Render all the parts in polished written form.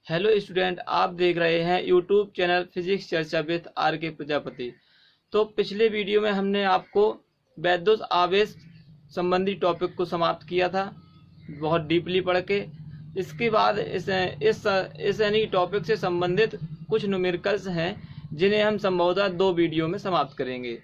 Hello student, आप देख रहे हैं यूट्यूब चैनल फिजिक्स चर्चा विद आर के प्रजापति। तो पिछले वीडियो में हमने आपको वैद्युत आवेश संबंधी टॉपिक को समाप्त किया था, बहुत डीपली पढ़ के। इसके बाद इस यानी टॉपिक से संबंधित कुछ न्यूमेरिकल्स हैं जिन्हें हम संभवतः 2 वीडियो में समाप्त करेंगे।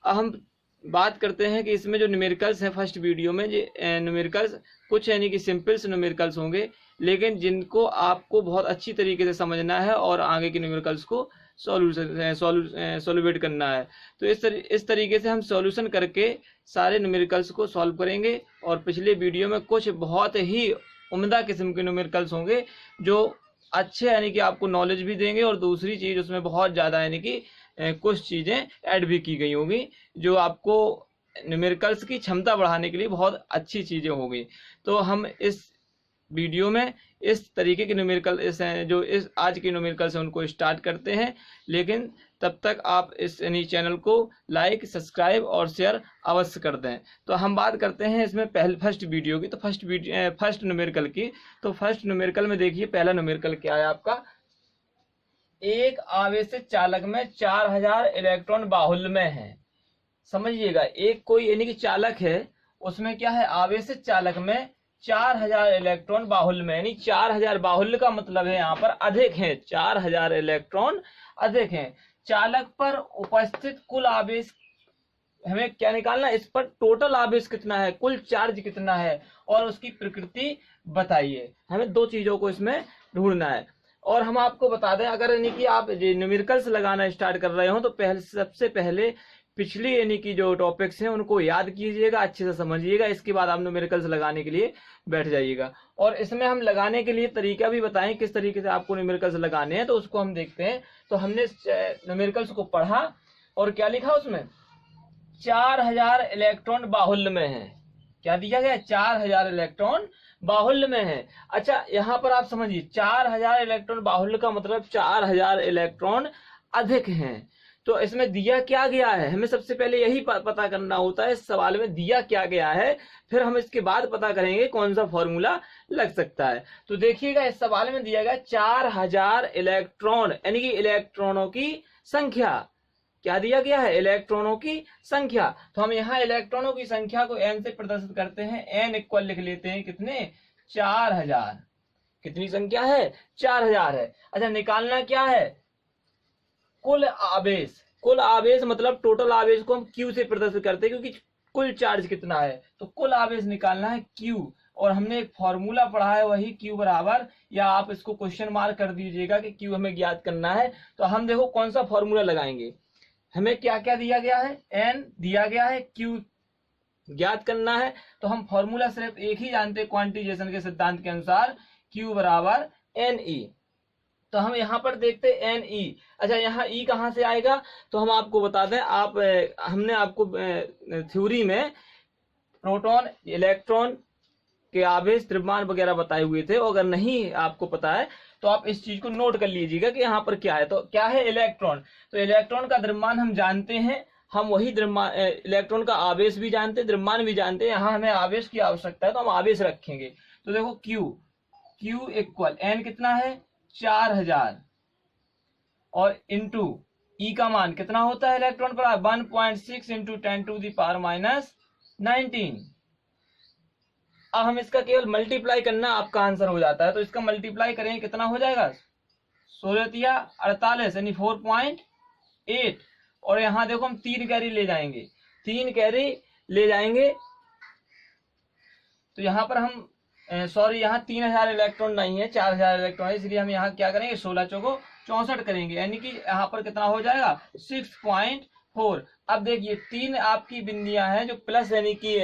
अब हम बात करते हैं कि इसमें जो न्यूमेरिकल्स हैं फर्स्ट वीडियो में, ये न्यूमेरिकल्स कुछ यानी कि सिंपल्स न्यूमेरिकल्स होंगे, लेकिन जिनको आपको बहुत अच्छी तरीके से समझना है और आगे के न्यूमेरिकल्स को सॉल्यूट करना है। तो इस तरीके से हम सॉल्यूशन करके सारे न्यूमेरिकल्स को सॉल्व करेंगे। और पिछले वीडियो में कुछ बहुत ही उम्दा किस्म के न्यूमेरिकल्स होंगे जो अच्छे यानी कि आपको नॉलेज भी देंगे, और दूसरी चीज उसमें बहुत ज़्यादा यानी कि कुछ चीज़ें ऐड भी की गई होंगी जो आपको न्यूमेरिकल्स की क्षमता बढ़ाने के लिए बहुत अच्छी चीज़ें होंगी। तो हम इस वीडियो में इस तरीके के न्यूमेरिकल इस आज के न्यूमेरिकल्स हैं उनको स्टार्ट करते हैं, लेकिन तब तक आप इस यानी चैनल को लाइक, सब्सक्राइब और शेयर अवश्य कर दें। तो हम बात करते हैं इसमें फर्स्ट वीडियो की, तो फर्स्ट न्यूमेरिकल की। तो फर्स्ट न्यूमेरिकल में देखिए, पहला न्यूमेरिकल क्या है आपका, एक आवेशित चालक में 4000 इलेक्ट्रॉन बाहुल्य में है। समझिएगा, एक कोई यानी कि चालक है, उसमें क्या है, आवेशित चालक में 4000 इलेक्ट्रॉन बाहुल्य में, यानी 4000 बाहुल्य का मतलब है यहाँ पर अधिक है, 4000 इलेक्ट्रॉन अधिक है। चालक पर उपस्थित कुल आवेश हमें क्या निकालना है, इस पर टोटल आवेश कितना है, कुल चार्ज कितना है, और उसकी प्रकृति बताइए। हमें 2 चीजों को इसमें ढूंढना है। और हम आपको बता दें, अगर यानी कि आप न्यूमेरिकल्स लगाना स्टार्ट कर रहे हो तो सबसे पहले पिछली यानी कि जो टॉपिक्स हैं उनको याद कीजिएगा, अच्छे से समझिएगा, इसके बाद आप न्यूमेरिकल्स लगाने के लिए बैठ जाइएगा। और इसमें हम लगाने के लिए तरीका भी बताएं किस तरीके से आपको न्यूमेरिकल्स लगाने हैं, तो उसको हम देखते हैं। तो हमने न्यूमेरिकल्स को पढ़ा और क्या लिखा उसमें, 4000 इलेक्ट्रॉन बाहुल्य में है। क्या दिया गया, 4000 इलेक्ट्रॉन बाहुल्य में है। अच्छा, यहाँ पर आप समझिए, 4000 इलेक्ट्रॉन बाहुल्य का मतलब 4000 इलेक्ट्रॉन अधिक हैं। तो इसमें दिया क्या गया है, हमें सबसे पहले यही पता करना होता है, इस सवाल में दिया क्या गया है, फिर हम इसके बाद पता करेंगे कौन सा फॉर्मूला लग सकता है। तो देखिएगा, इस सवाल में दिया गया 4000 इलेक्ट्रॉन यानी कि इलेक्ट्रॉनों की संख्या। क्या दिया गया है, इलेक्ट्रॉनों की संख्या। तो हम यहाँ इलेक्ट्रॉनों की संख्या को n से प्रदर्शित करते हैं, n इक्वल लिख लेते हैं कितने, 4000। कितनी संख्या है, 4000 है। अच्छा, निकालना क्या है, कुल आवेश। कुल आवेश मतलब टोटल आवेश को हम Q से प्रदर्शित करते हैं, क्योंकि कुल चार्ज कितना है, तो कुल आवेश निकालना है Q। और हमने एक फॉर्मूला पढ़ा है, वही Q बराबर, या आप इसको क्वेश्चन मार्क कर दीजिएगा कि Q हमें ज्ञात करना है। तो हम देखो कौन सा फॉर्मूला लगाएंगे, हमें क्या क्या दिया गया है, n दिया गया है, Q ज्ञात करना है। तो हम फॉर्मूला सिर्फ एक ही जानते हैं, क्वांटिजेशन के सिद्धांत के अनुसार, Q बराबर NE। तो हम यहाँ पर देखते हैं NE। अच्छा, यहाँ E कहाँ से आएगा, तो हम आपको बता दें, हमने आपको थ्योरी में प्रोटॉन, इलेक्ट्रॉन के आवेश, द्रव्यमान वगैरह बताए हुए थे। अगर नहीं आपको पता है तो आप इस चीज को नोट कर लीजिएगा कि यहाँ पर क्या है। तो क्या है, इलेक्ट्रॉन। तो इलेक्ट्रॉन का द्रव्यमान हम जानते हैं, हम वही द्रव्यमान, इलेक्ट्रॉन का आवेश भी जानते हैं, द्रव्यमान भी जानते हैं। यहाँ हमें आवेश की आवश्यकता है तो हम आवेश रखेंगे। तो देखो Q इक्वल n कितना है, 4000, और इंटू E का मान कितना होता है इलेक्ट्रॉन पर, 1.6 इंटू 10⁻⁻19। अब हम इसका केवल मल्टीप्लाई करना, आपका आंसर हो जाता है। तो इसका मल्टीप्लाई करेंगे, कितना हो जाएगा, 16×48 यानी 4.8। और यहाँ देखो हम 3 कैरी ले जाएंगे, 3 कैरी ले जाएंगे। तो यहाँ पर हम यहाँ 3000 इलेक्ट्रॉन नहीं है, 4000 इलेक्ट्रॉन है, इसलिए हम यहाँ क्या करेंगे, 16 चौको 64 करेंगे, यानी कि यहाँ पर कितना हो जाएगा, 6.4। अब देखिए, 3 आपकी बिंदियां हैं जो प्लस यानी कि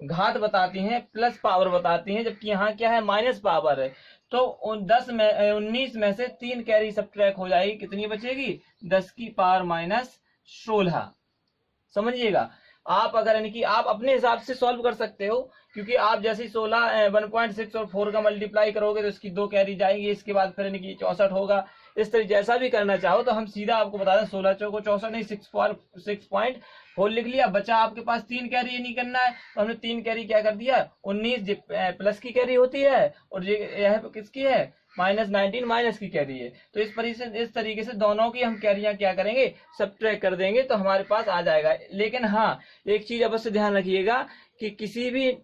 घात बताती हैं, प्लस पावर बताती हैं, जबकि यहाँ क्या है, माइनस पावर है। तो 19 में से 3 कैरी सब्ट्रैक्ट हो जाएगी, कितनी बचेगी, 10 की पावर -16। समझिएगा, आप अगर यानी कि आप अपने हिसाब से सॉल्व कर सकते हो, क्योंकि आप जैसे 1.6 और 4 का मल्टीप्लाई करोगे तो इसकी 2 कैरी जाएगी, इसके बाद फिर यानी कि 64 होगा, इस तरह जैसा भी करना चाहो तो हम सीधा आपको बता दें 16 चौको 64 नहीं 6.4 लिख लिया, बचा आपके पास 3 कैरी, ये नहीं करना है तो हमने 3 कैरी क्या कर दिया 19 प्लस की कैरी होती है और यह किसकी है -19 माइनस की कैरी है। तो इस तरीके से दोनों की हम कैरियां क्या करेंगे सब्ट्रैक्ट कर देंगे तो हमारे पास आ जाएगा। लेकिन हाँ एक चीज अवश्य ध्यान रखिएगा कि किसी भी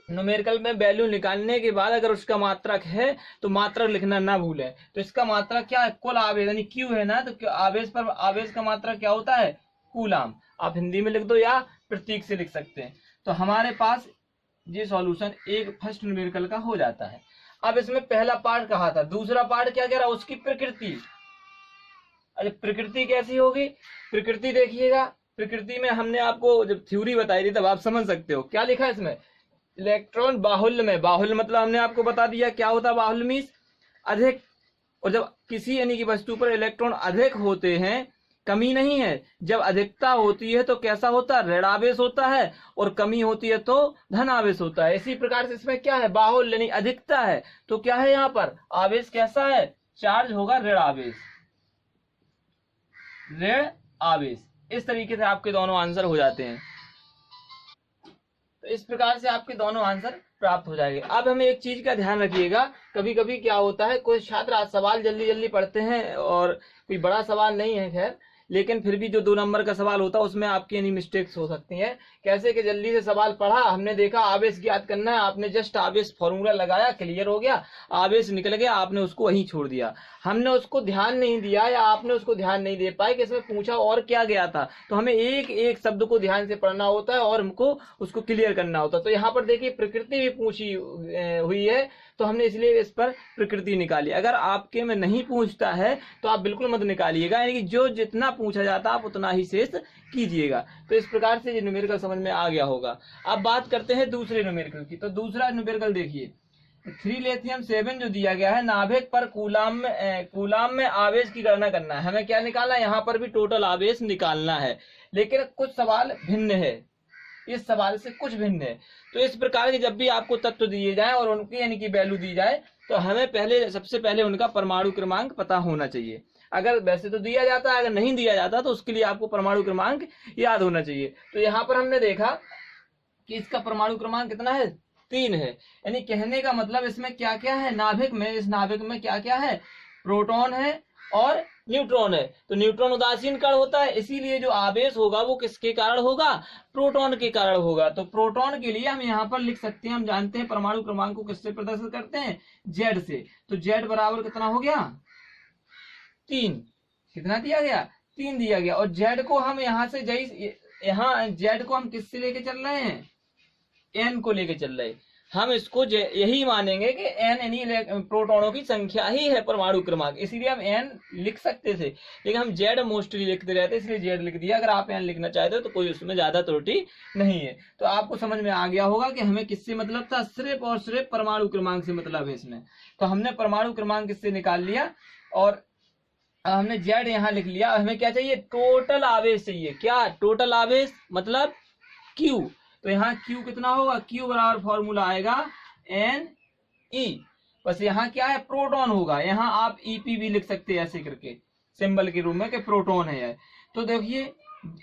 न्यूमेरिकल में वैल्यू निकालने के बाद अगर उसका मात्रक है तो मात्रक लिखना ना भूलें। तो इसका मात्रक क्या है कुल आवेश यानी क्यू है ना, तो आवेश पर आवेश का मात्रक क्या होता है कूलाम। आप हिंदी में लिख दो या प्रतीक से लिख सकते हैं। तो हमारे पास ये सॉल्यूशन एक फर्स्ट न्यूमेरिकल का हो जाता है। अब इसमें पहला पार्ट कहा था, दूसरा पार्ट क्या कह रहा है उसकी प्रकृति। अरे प्रकृति कैसी होगी, प्रकृति देखिएगा, प्रकृति में हमने आपको जब थ्योरी बताई थी तब आप समझ सकते हो क्या लिखा है इसमें। इलेक्ट्रॉन बाहुल्य में, बाहुल्य मतलब हमने आपको बता दिया क्या होता है बाहुल्य मीन्स अधिक, और जब किसी यानी कि वस्तु पर इलेक्ट्रॉन अधिक होते हैं, कमी नहीं है, जब अधिकता होती है तो कैसा होता है ऋणावेश होता है और कमी होती है तो धनावेश होता है। इसी प्रकार से इसमें क्या है बाहुल्य यानी अधिकता है तो क्या है यहाँ पर आवेश कैसा है चार्ज होगा ऋण आवेश, ऋण आवेश। इस तरीके से आपके दोनों आंसर हो जाते हैं। तो इस प्रकार से आपके दोनों आंसर प्राप्त हो जाएंगे। अब हमें एक चीज का ध्यान रखिएगा, कभी कभी क्या होता है कोई छात्र आज सवाल जल्दी जल्दी पढ़ते हैं और कोई बड़ा सवाल नहीं है खैर, लेकिन फिर भी जो 2 नंबर का सवाल होता है उसमें आपकी यानी मिस्टेक्स हो सकती हैं। कैसे कि जल्दी से सवाल पढ़ा, हमने देखा आवेश ज्ञात करना है, आपने जस्ट आवेश फॉर्मूला लगाया क्लियर हो गया, आवेश निकल गया, आपने उसको वहीं छोड़ दिया, हमने उसको ध्यान नहीं दिया या आपने उसको ध्यान नहीं दे पाए कि इसमें पूछा और क्या गया था। तो हमें एक एक शब्द को ध्यान से पढ़ना होता है और हमको उसको क्लियर करना होता है। तो यहाँ पर देखिए प्रकृति भी पूछी हुई है तो हमने इसलिए इस पर प्रकृति निकाली। अगर आपके में नहीं पूछता है तो आप बिल्कुल मत निकालिएगा, यानी कि जो जितना पूछा जाता है आप उतना ही शेष कीजिएगा। तो इस प्रकार से ये न्यूमेरिकल समझ में आ गया होगा। अब बात करते हैं दूसरे न्यूमेरिकल की। तो दूसरा न्यूमेरिकल देखिए 3 लिथियम 7 जो दिया गया है, नाभिक पर कूलाम में आवेश की गणना करना है। हमें क्या निकालना है, यहाँ पर भी टोटल आवेश निकालना है, लेकिन कुछ सवाल भिन्न है, इस सवाल से कुछ भिन्न है। तो इस प्रकार के जब भी आपको तत्व दिए जाए और उनकी यानी कि वैल्यू दी जाए तो हमें सबसे पहले उनका परमाणु क्रमांक पता होना चाहिए। अगर वैसे तो दिया जाता है, अगर नहीं दिया जाता तो उसके लिए आपको परमाणु क्रमांक याद होना चाहिए। तो यहाँ पर हमने देखा कि इसका परमाणु क्रमांक कितना है 3 है, यानी कहने का मतलब इसमें क्या क्या है नाभिक में, इस नाभिक में क्या क्या है प्रोटॉन है और न्यूट्रॉन है। तो न्यूट्रॉन उदासीन कण होता है, इसीलिए जो आवेश होगा वो किसके कारण होगा प्रोटॉन के कारण होगा। तो प्रोटॉन के लिए हम यहाँ पर लिख सकते हैं, हम जानते हैं परमाणु क्रमांक को किससे प्रदर्शित करते हैं जेड से। तो जेड बराबर कितना हो गया 3, कितना दिया गया 3 दिया गया। और जेड को हम यहाँ से यहाँ जेड को हम किससे लेके चल रहे हैं एन को लेके चल रहे हैं। हम इसको यही मानेंगे कि एन यानी प्रोटॉनों की संख्या ही है परमाणु क्रमांक, इसीलिए हम एन लिख सकते थे, लेकिन हम जेड मोस्टली लिखते रहते इसलिए जेड लिख दिया। अगर आप एन लिखना चाहते हो तो कोई उसमें ज्यादा त्रुटि नहीं है। तो आपको समझ में आ गया होगा कि हमें किससे मतलब था, सिर्फ और सिर्फ परमाणु क्रमांक से मतलब है इसमें। तो हमने परमाणु क्रमांक किससे निकाल लिया और हमने जेड यहाँ लिख लिया। हमें क्या चाहिए टोटल आवेश चाहिए, क्या टोटल आवेश मतलब क्यू। तो यहाँ Q कितना होगा, Q बराबर फॉर्मूला आएगा Ne। बस यहाँ क्या है प्रोटॉन होगा, यहाँ आप EP भी लिख सकते हैं ऐसे करके सिंबल के रूप में कि प्रोटॉन है। तो देखिए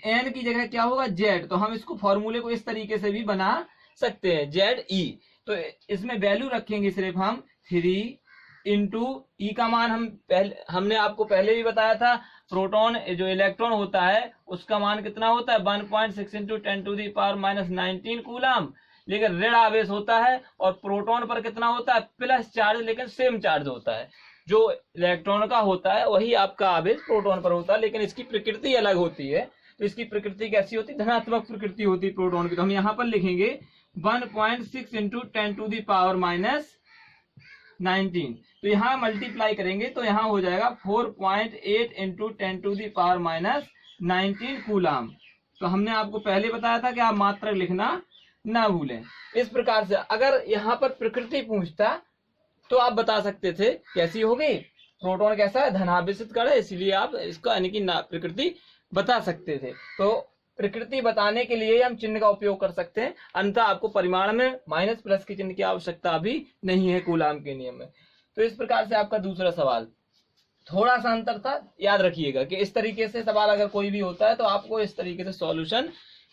N की जगह क्या होगा Z, तो हम इसको फॉर्मूले को इस तरीके से भी बना सकते हैं ZE। तो इसमें वैल्यू रखेंगे सिर्फ हम 3 इंटू ई का मान हमने आपको पहले भी बताया था, प्रोटॉन जो इलेक्ट्रॉन होता है उसका मान कितना होता है 1.6 इंटू 10⁻⁻⁹ कूलम, लेकिन ऋण आवेश होता है। और प्रोटॉन पर कितना होता है प्लस चार्ज, लेकिन सेम चार्ज होता है। जो इलेक्ट्रॉन का होता है वही आपका आवेश प्रोटॉन पर होता है, लेकिन इसकी प्रकृति अलग होती है। तो इसकी प्रकृति कैसी होती है धनात्मक प्रकृति होती है प्रोटॉन की। तो हम यहाँ पर लिखेंगे 1.6 इंटू 10⁻⁹ तो यहाँ मल्टीप्लाई करेंगे तो यहाँ हो जाएगा 4.8 इंटू 10⁻⁻⁹ कूलाम। तो हमने आपको पहले बताया था कि आप मात्रक लिखना ना भूलें। इस प्रकार से अगर यहाँ पर प्रकृति पूछता तो आप बता सकते थे कैसी होगी, प्रोटॉन कैसा है धनावेशित कण है, इसलिए आप इसका यानी कि प्रकृति बता सकते थे। तो प्रकृति बताने के लिए हम चिन्ह का उपयोग कर सकते हैं, अन्यथा आपको परिमाण में माइनस प्लस के चिन्ह की आवश्यकता भी नहीं है कूलाम के नियम में। तो इस प्रकार से आपका दूसरा सवाल थोड़ा सा अंतर था, याद रखिएगा कि इस तरीके से सवाल अगर कोई भी होता है तो आपको इस तरीके से सॉल्यूशन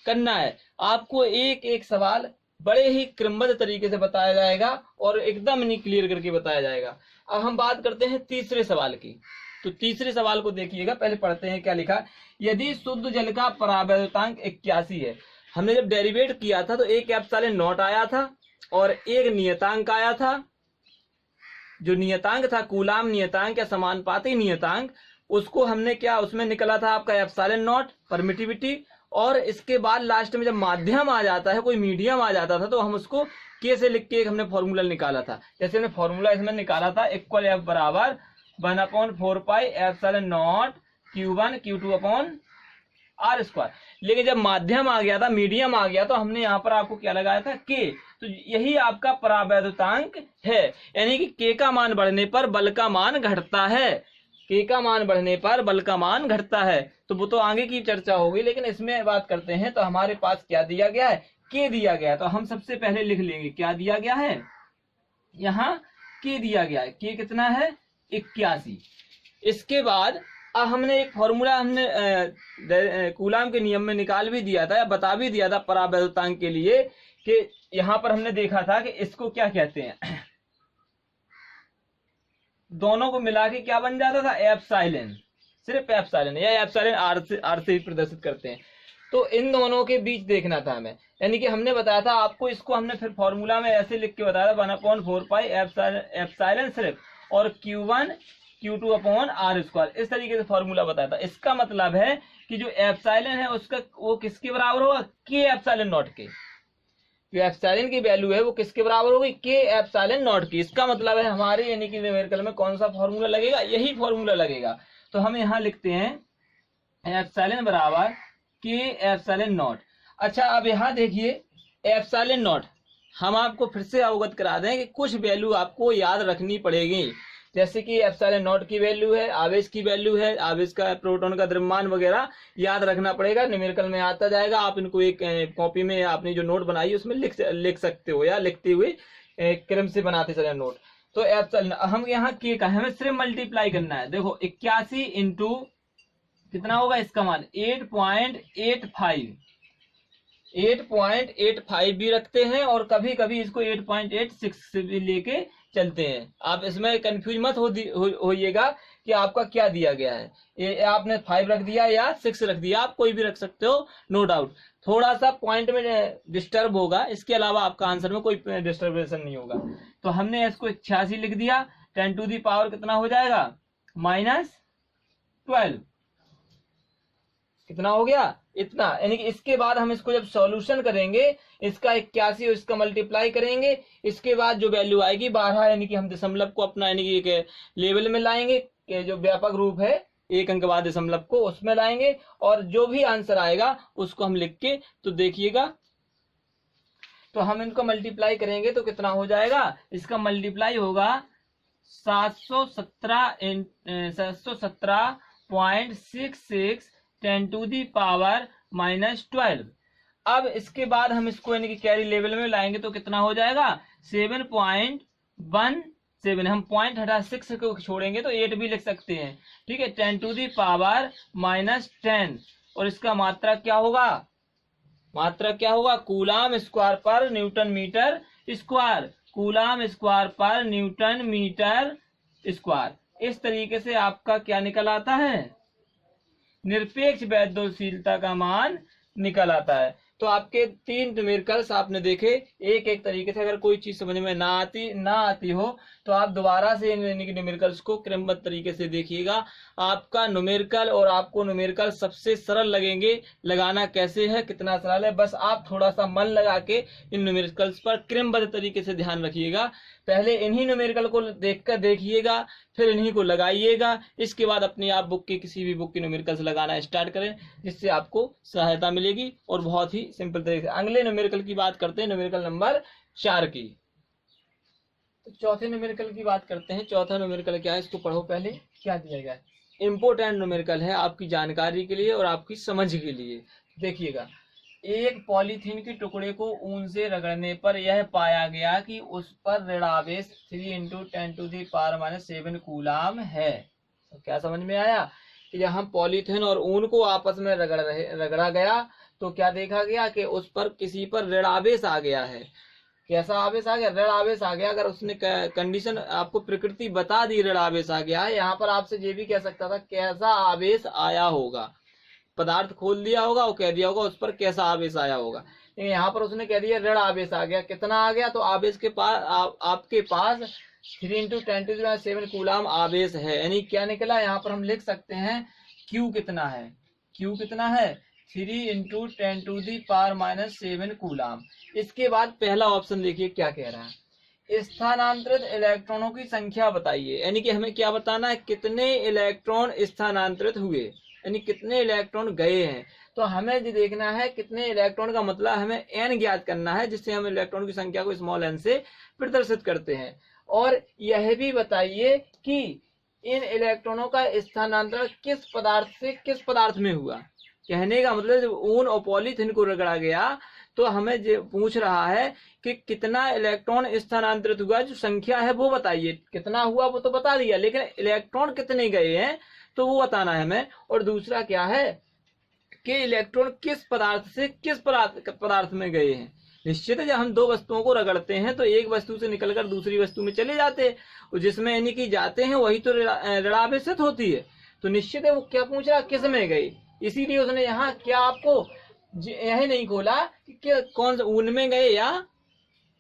करना है। आपको एक एक सवाल बड़े ही क्रमबद्ध तरीके से बताया जाएगा और एकदम नहीं क्लियर करके बताया जाएगा। अब हम बात करते हैं तीसरे सवाल की। तो तीसरे सवाल को देखिएगा, पहले पढ़ते हैं क्या लिखा। यदि शुद्ध जल का परावैद्युतांक 81 है। हमने जब डेरिवेट किया था तो एक एप्सिलॉन नॉट आया था और एक नियतांक आया था। जो नियतांक था कूलाम नियतांक या समानुपाती नियतांक, उसको हमने क्या, उसमें निकला था आपका एप्सिलॉन नॉट परमिटिविटी। और इसके बाद लास्ट में जब माध्यम आ जाता है, कोई मीडियम आ जाता था, तो हम उसको के से लिख के एक हमने फॉर्मूला निकाला था। जैसे हमने फॉर्मूला इसमें निकाला था, इक्वल एफ बराबर 1/4 pi epsilon naught Q1 Q2 upon R square. लेकिन जब माध्यम आ गया था, मीडियम आ गया, तो हमने यहाँ पर आपको क्या लगाया था, के। तो यही आपका परावैद्युतांक है, यानी कि के का मान बढ़ने पर बल का मान घटता है। के का मान बढ़ने पर बल का मान घटता है। तो वो तो आगे की चर्चा होगी, लेकिन इसमें बात करते हैं। तो हमारे पास क्या दिया गया है, के दिया गया है। तो हम सबसे पहले लिख लेंगे क्या दिया गया है, यहाँ के दिया गया है। के कितना है, 81। इसके बाद अब हमने एक फॉर्मूला हमने कूलाम के नियम में निकाल भी दिया था या बता भी दिया था परावैद्युतांक के लिए, कि यहाँ पर हमने देखा था कि इसको क्या कहते हैं, दोनों को मिला के क्या बन जाता था, एप्सिलॉन। सिर्फ एप्सिलॉन या एप्सिलॉन आर से ही प्रदर्शित करते हैं। तो इन दोनों के बीच देखना था हमें, यानी कि हमने बताया था आपको, इसको हमने फिर फॉर्मूला में ऐसे लिख के बताया था 1/4 पाई एप्सिलॉन सिर्फ और Q1 Q2 upon R square, इस तरीके से फॉर्मूला बताया था। इसका मतलब है कि जो एप्सिलॉन है उसका वो किसके बराबर होगा, के एप्सिलॉन नॉट के। जो एप्सिलॉन की वैल्यू है वो किसके बराबर होगी, के एप्सिलॉन नॉट की। इसका मतलब है हमारे यानी कि न्यूमेरिकल में कौन सा फॉर्मूला लगेगा, यही फॉर्मूला लगेगा। तो हम यहाँ लिखते हैं एप्सिलॉन बराबर के एप्सिलॉन नॉट। अच्छा, अब यहाँ देखिए एप्सिलॉन नॉट, हम आपको फिर से अवगत करा दें कि कुछ वैल्यू आपको याद रखनी पड़ेगी। जैसे कि एप्सिलॉन नॉट की वैल्यू है, आवेश की वैल्यू है, आवेश का, प्रोटॉन का द्रव्यमान वगैरह याद रखना पड़ेगा। न्यूमेरिकल में आता जाएगा, आप इनको एक कॉपी में आपने जो नोट बनाई है उसमें लिख सकते हो, या लिखते हुए क्रम से बनाते चले नोट। तो एप्सिलॉन हम यहाँ के का हमें सिर्फ मल्टीप्लाई करना है। देखो 81 इंटू कितना होगा इसका मान 8.85, 8.85 भी रखते हैं और कभी कभी इसको 8.86 से भी लेके चलते हैं। आप इसमें कंफ्यूज मत होइएगा कि आपका क्या दिया गया है, ये आपने 5 रख दिया या 6 रख दिया, आप कोई भी रख सकते हो, नो डाउट। थोड़ा सा पॉइंट में डिस्टर्ब होगा, इसके अलावा आपका आंसर में कोई डिस्टर्बेशन नहीं होगा। तो हमने इसको 86 लिख दिया, 10 टू दी पावर कितना हो जाएगा, -12। कितना हो गया, इतना। यानी कि इसके बाद हम इसको जब सॉल्यूशन करेंगे, इसका 81 और इसका मल्टीप्लाई करेंगे, इसके बाद जो वैल्यू आएगी 12, यानी कि हम दशमलव को अपना यानी कि एक लेवल में लाएंगे, जो व्यापक रूप है एक अंक बाद दशमलव को उसमें लाएंगे, और जो भी आंसर आएगा उसको हम लिख के तो देखिएगा। तो हम इनको मल्टीप्लाई करेंगे तो कितना हो जाएगा, इसका मल्टीप्लाई होगा 717.66 10 टू दी पावर -12। अब इसके बाद हम इसको यानी कि कैरी लेवल में लाएंगे तो कितना हो जाएगा 7.17। हम पॉइंट हटा 6 को छोड़ेंगे तो 8 भी लिख सकते हैं, ठीक है। 10 टू दी पावर -10 और इसका मात्रा क्या होगा, कूलाम स्क्वायर पर newton metre square, coulomb square पर न्यूटन मीटर स्क्वायर। इस तरीके से आपका क्या निकल आता है, निरपेक्ष वैद्युशीलता का मान निकल आता है। तो आपके 3 न्यूमेरिकल्स आपने देखे एक एक तरीके से। अगर कोई चीज समझ में ना आती हो तो आप दोबारा से न्यूमेरिकल्स को क्रमबद्ध तरीके से देखिएगा। आपका न्यूमेरिकल और आपको न्यूमेरिकल सबसे सरल लगेंगे। लगाना कैसे है, कितना सरल है, बस आप थोड़ा सा मन लगा के इन न्यूमेरिकल्स पर क्रमबद्ध तरीके से ध्यान रखिएगा। पहले इन्हीं न्यूमेरिकल को देखकर देखिएगा, फिर इन्हीं को लगाइएगा। इसके बाद अपनी आप बुक की किसी भी बुक की न्यूमेरिकल्स लगाना स्टार्ट करें, जिससे आपको सहायता मिलेगी और बहुत ही सिंपल तरीके से। अगले न्यूमेरिकल की बात करते हैं, न्यूमेरिकल नंबर 4 की। तो चौथे न्यूमेरिकल की बात करते हैं। चौथा न्यूमेरिकल क्या है, इसको पढ़ो पहले, क्या दिया गया है। इंपोर्टेंट न्यूमेरिकल है आपकी जानकारी के लिए और आपकी समझ के लिए। देखिएगा, एक पॉलीथीन के टुकड़े को ऊन से रगड़ने पर यह पाया गया कि उस पर ऋणावेश 3 × 10⁻⁷ कूलाम है। क्या समझ में आया कि जहां पॉलीथीन और ऊन को आपस में रगड़ा गया तो क्या देखा गया कि उस पर किसी पर ऋण आवेश आ गया है। कैसा आवेश आ गया? ऋण आवेश आ गया। अगर उसने कंडीशन आपको प्रकृति बता दी ऋण आवेश आ गया है, यहाँ पर आपसे ये भी कह सकता था कैसा आवेश आया होगा, पदार्थ खोल दिया होगा और कह दिया होगा उस पर कैसा आवेश आया होगा। लेकिन यहाँ पर उसने कह दिया ऋण आवेश आ गया। कितना आ गया? तो आवेश के पास आपके पास 3 × 10⁷ कूलाम आवेश है। यानी क्या निकला? यहाँ पर हम लिख सकते हैं Q कितना है? Q कितना है? 3 × 10⁻⁷ कूलाम। इसके बाद पहला ऑप्शन देखिए क्या कह रहा है, स्थानांतरित इलेक्ट्रॉनों की संख्या बताइए। यानी कि हमें क्या बताना है, कितने इलेक्ट्रॉन स्थानांतरित हुए, यानी कितने इलेक्ट्रॉन गए हैं। तो हमें ये देखना है कितने इलेक्ट्रॉन का मतलब हमें n ज्ञात करना है, जिससे हम इलेक्ट्रॉन की संख्या को स्मॉल n से प्रदर्शित करते हैं। और यह भी बताइए कि इन इलेक्ट्रॉनों का स्थानांतरण किस पदार्थ से किस पदार्थ में हुआ। कहने का मतलब जब ऊन और पॉलीथीन को रगड़ा गया तो हमें जो पूछ रहा है कि कितना इलेक्ट्रॉन स्थानांतरित हुआ, जो संख्या है वो बताइए। कितना हुआ वो तो बता दिया, लेकिन इलेक्ट्रॉन कितने गए हैं तो वो बताना है हमें। और दूसरा क्या है कि इलेक्ट्रॉन किस पदार्थ से किस पदार्थ में गए हैं। निश्चित है जब हम दो वस्तुओं को रगड़ते हैं तो एक वस्तु से निकलकर दूसरी वस्तु में चले जाते हैं, और जिसमें यानी कि जाते हैं वही तो ऋणावेशित होती है। तो निश्चित है वो क्या पूछ रहा, किस में गई। इसीलिए उसने यहाँ क्या आपको यही नहीं खोला कि कौन सा ऊन में गए या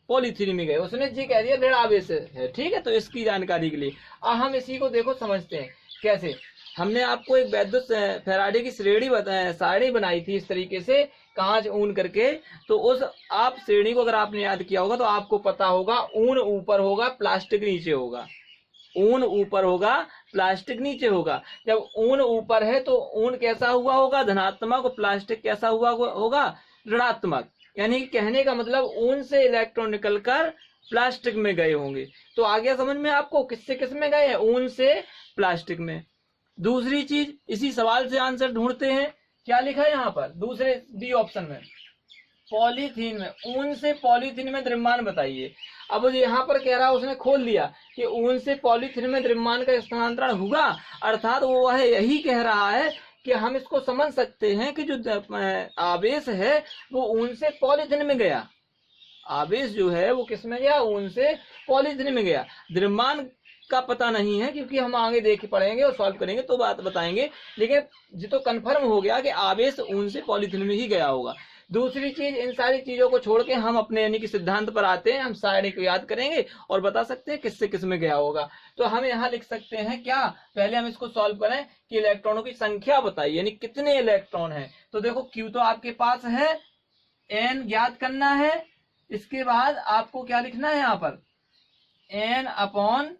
पॉलीथीन में गए, उसने जी कह दिया ऋणावेश है। ठीक है, तो इसकी जानकारी के लिए हम इसी को देखो समझते हैं कैसे। हमने आपको एक वैद्युत फैराडे की सारणी बनाई थी इस तरीके से, कांच ऊन करके। तो उस आप श्रेणी को अगर आपने याद किया होगा तो आपको पता होगा ऊन ऊपर होगा प्लास्टिक नीचे होगा। ऊन ऊपर होगा प्लास्टिक नीचे होगा। जब ऊन ऊपर है तो ऊन कैसा हुआ होगा, धनात्मक, और प्लास्टिक कैसा हुआ होगा, ऋणात्मक। यानी कहने का मतलब ऊन से इलेक्ट्रॉन निकलकर प्लास्टिक में गए होंगे। तो आ गया समझ में आपको किससे किस में गए हैं, ऊन से प्लास्टिक में। दूसरी चीज इसी सवाल से आंसर ढूंढते हैं। क्या लिखा है यहाँ पर दूसरे डी ऑप्शन में, पॉलीथीन में, ऊन से पॉलीथीन में द्रव्यमान बताइए। अब यहाँ पर कह रहा है, उसने खोल दिया कि ऊन से पॉलीथीन में द्रव्यमान का स्थानांतरण हुआ, अर्थात वो वह यही कह रहा है कि हम इसको समझ सकते हैं कि जो आवेश है वो ऊन से पॉलीथीन में गया। आवेश जो है वो किस में गया, ऊन से पॉलीथीन में गया। द्रव्यमान का पता नहीं है क्योंकि हम आगे देख पढ़ेंगे और सॉल्व करेंगे तो बात बताएंगे, लेकिन ये तो कंफर्म हो गया कि आवेश ऊन से पॉलीथीन में ही गया होगा। दूसरी चीज, इन सारी चीजों को छोड़ के हम अपने यानी कि सिद्धांत पर आते हैं। हम सारणी को याद करेंगे और बता सकते हैं किससे किस में गया होगा। तो हम यहाँ लिख सकते हैं क्या, पहले हम इसको सॉल्व करें कि इलेक्ट्रॉनों की संख्या बताइए, यानी कितने इलेक्ट्रॉन है। तो देखो Q तो आपके पास है, N ज्ञात करना है। इसके बाद आपको क्या लिखना है यहाँ पर, N अपॉन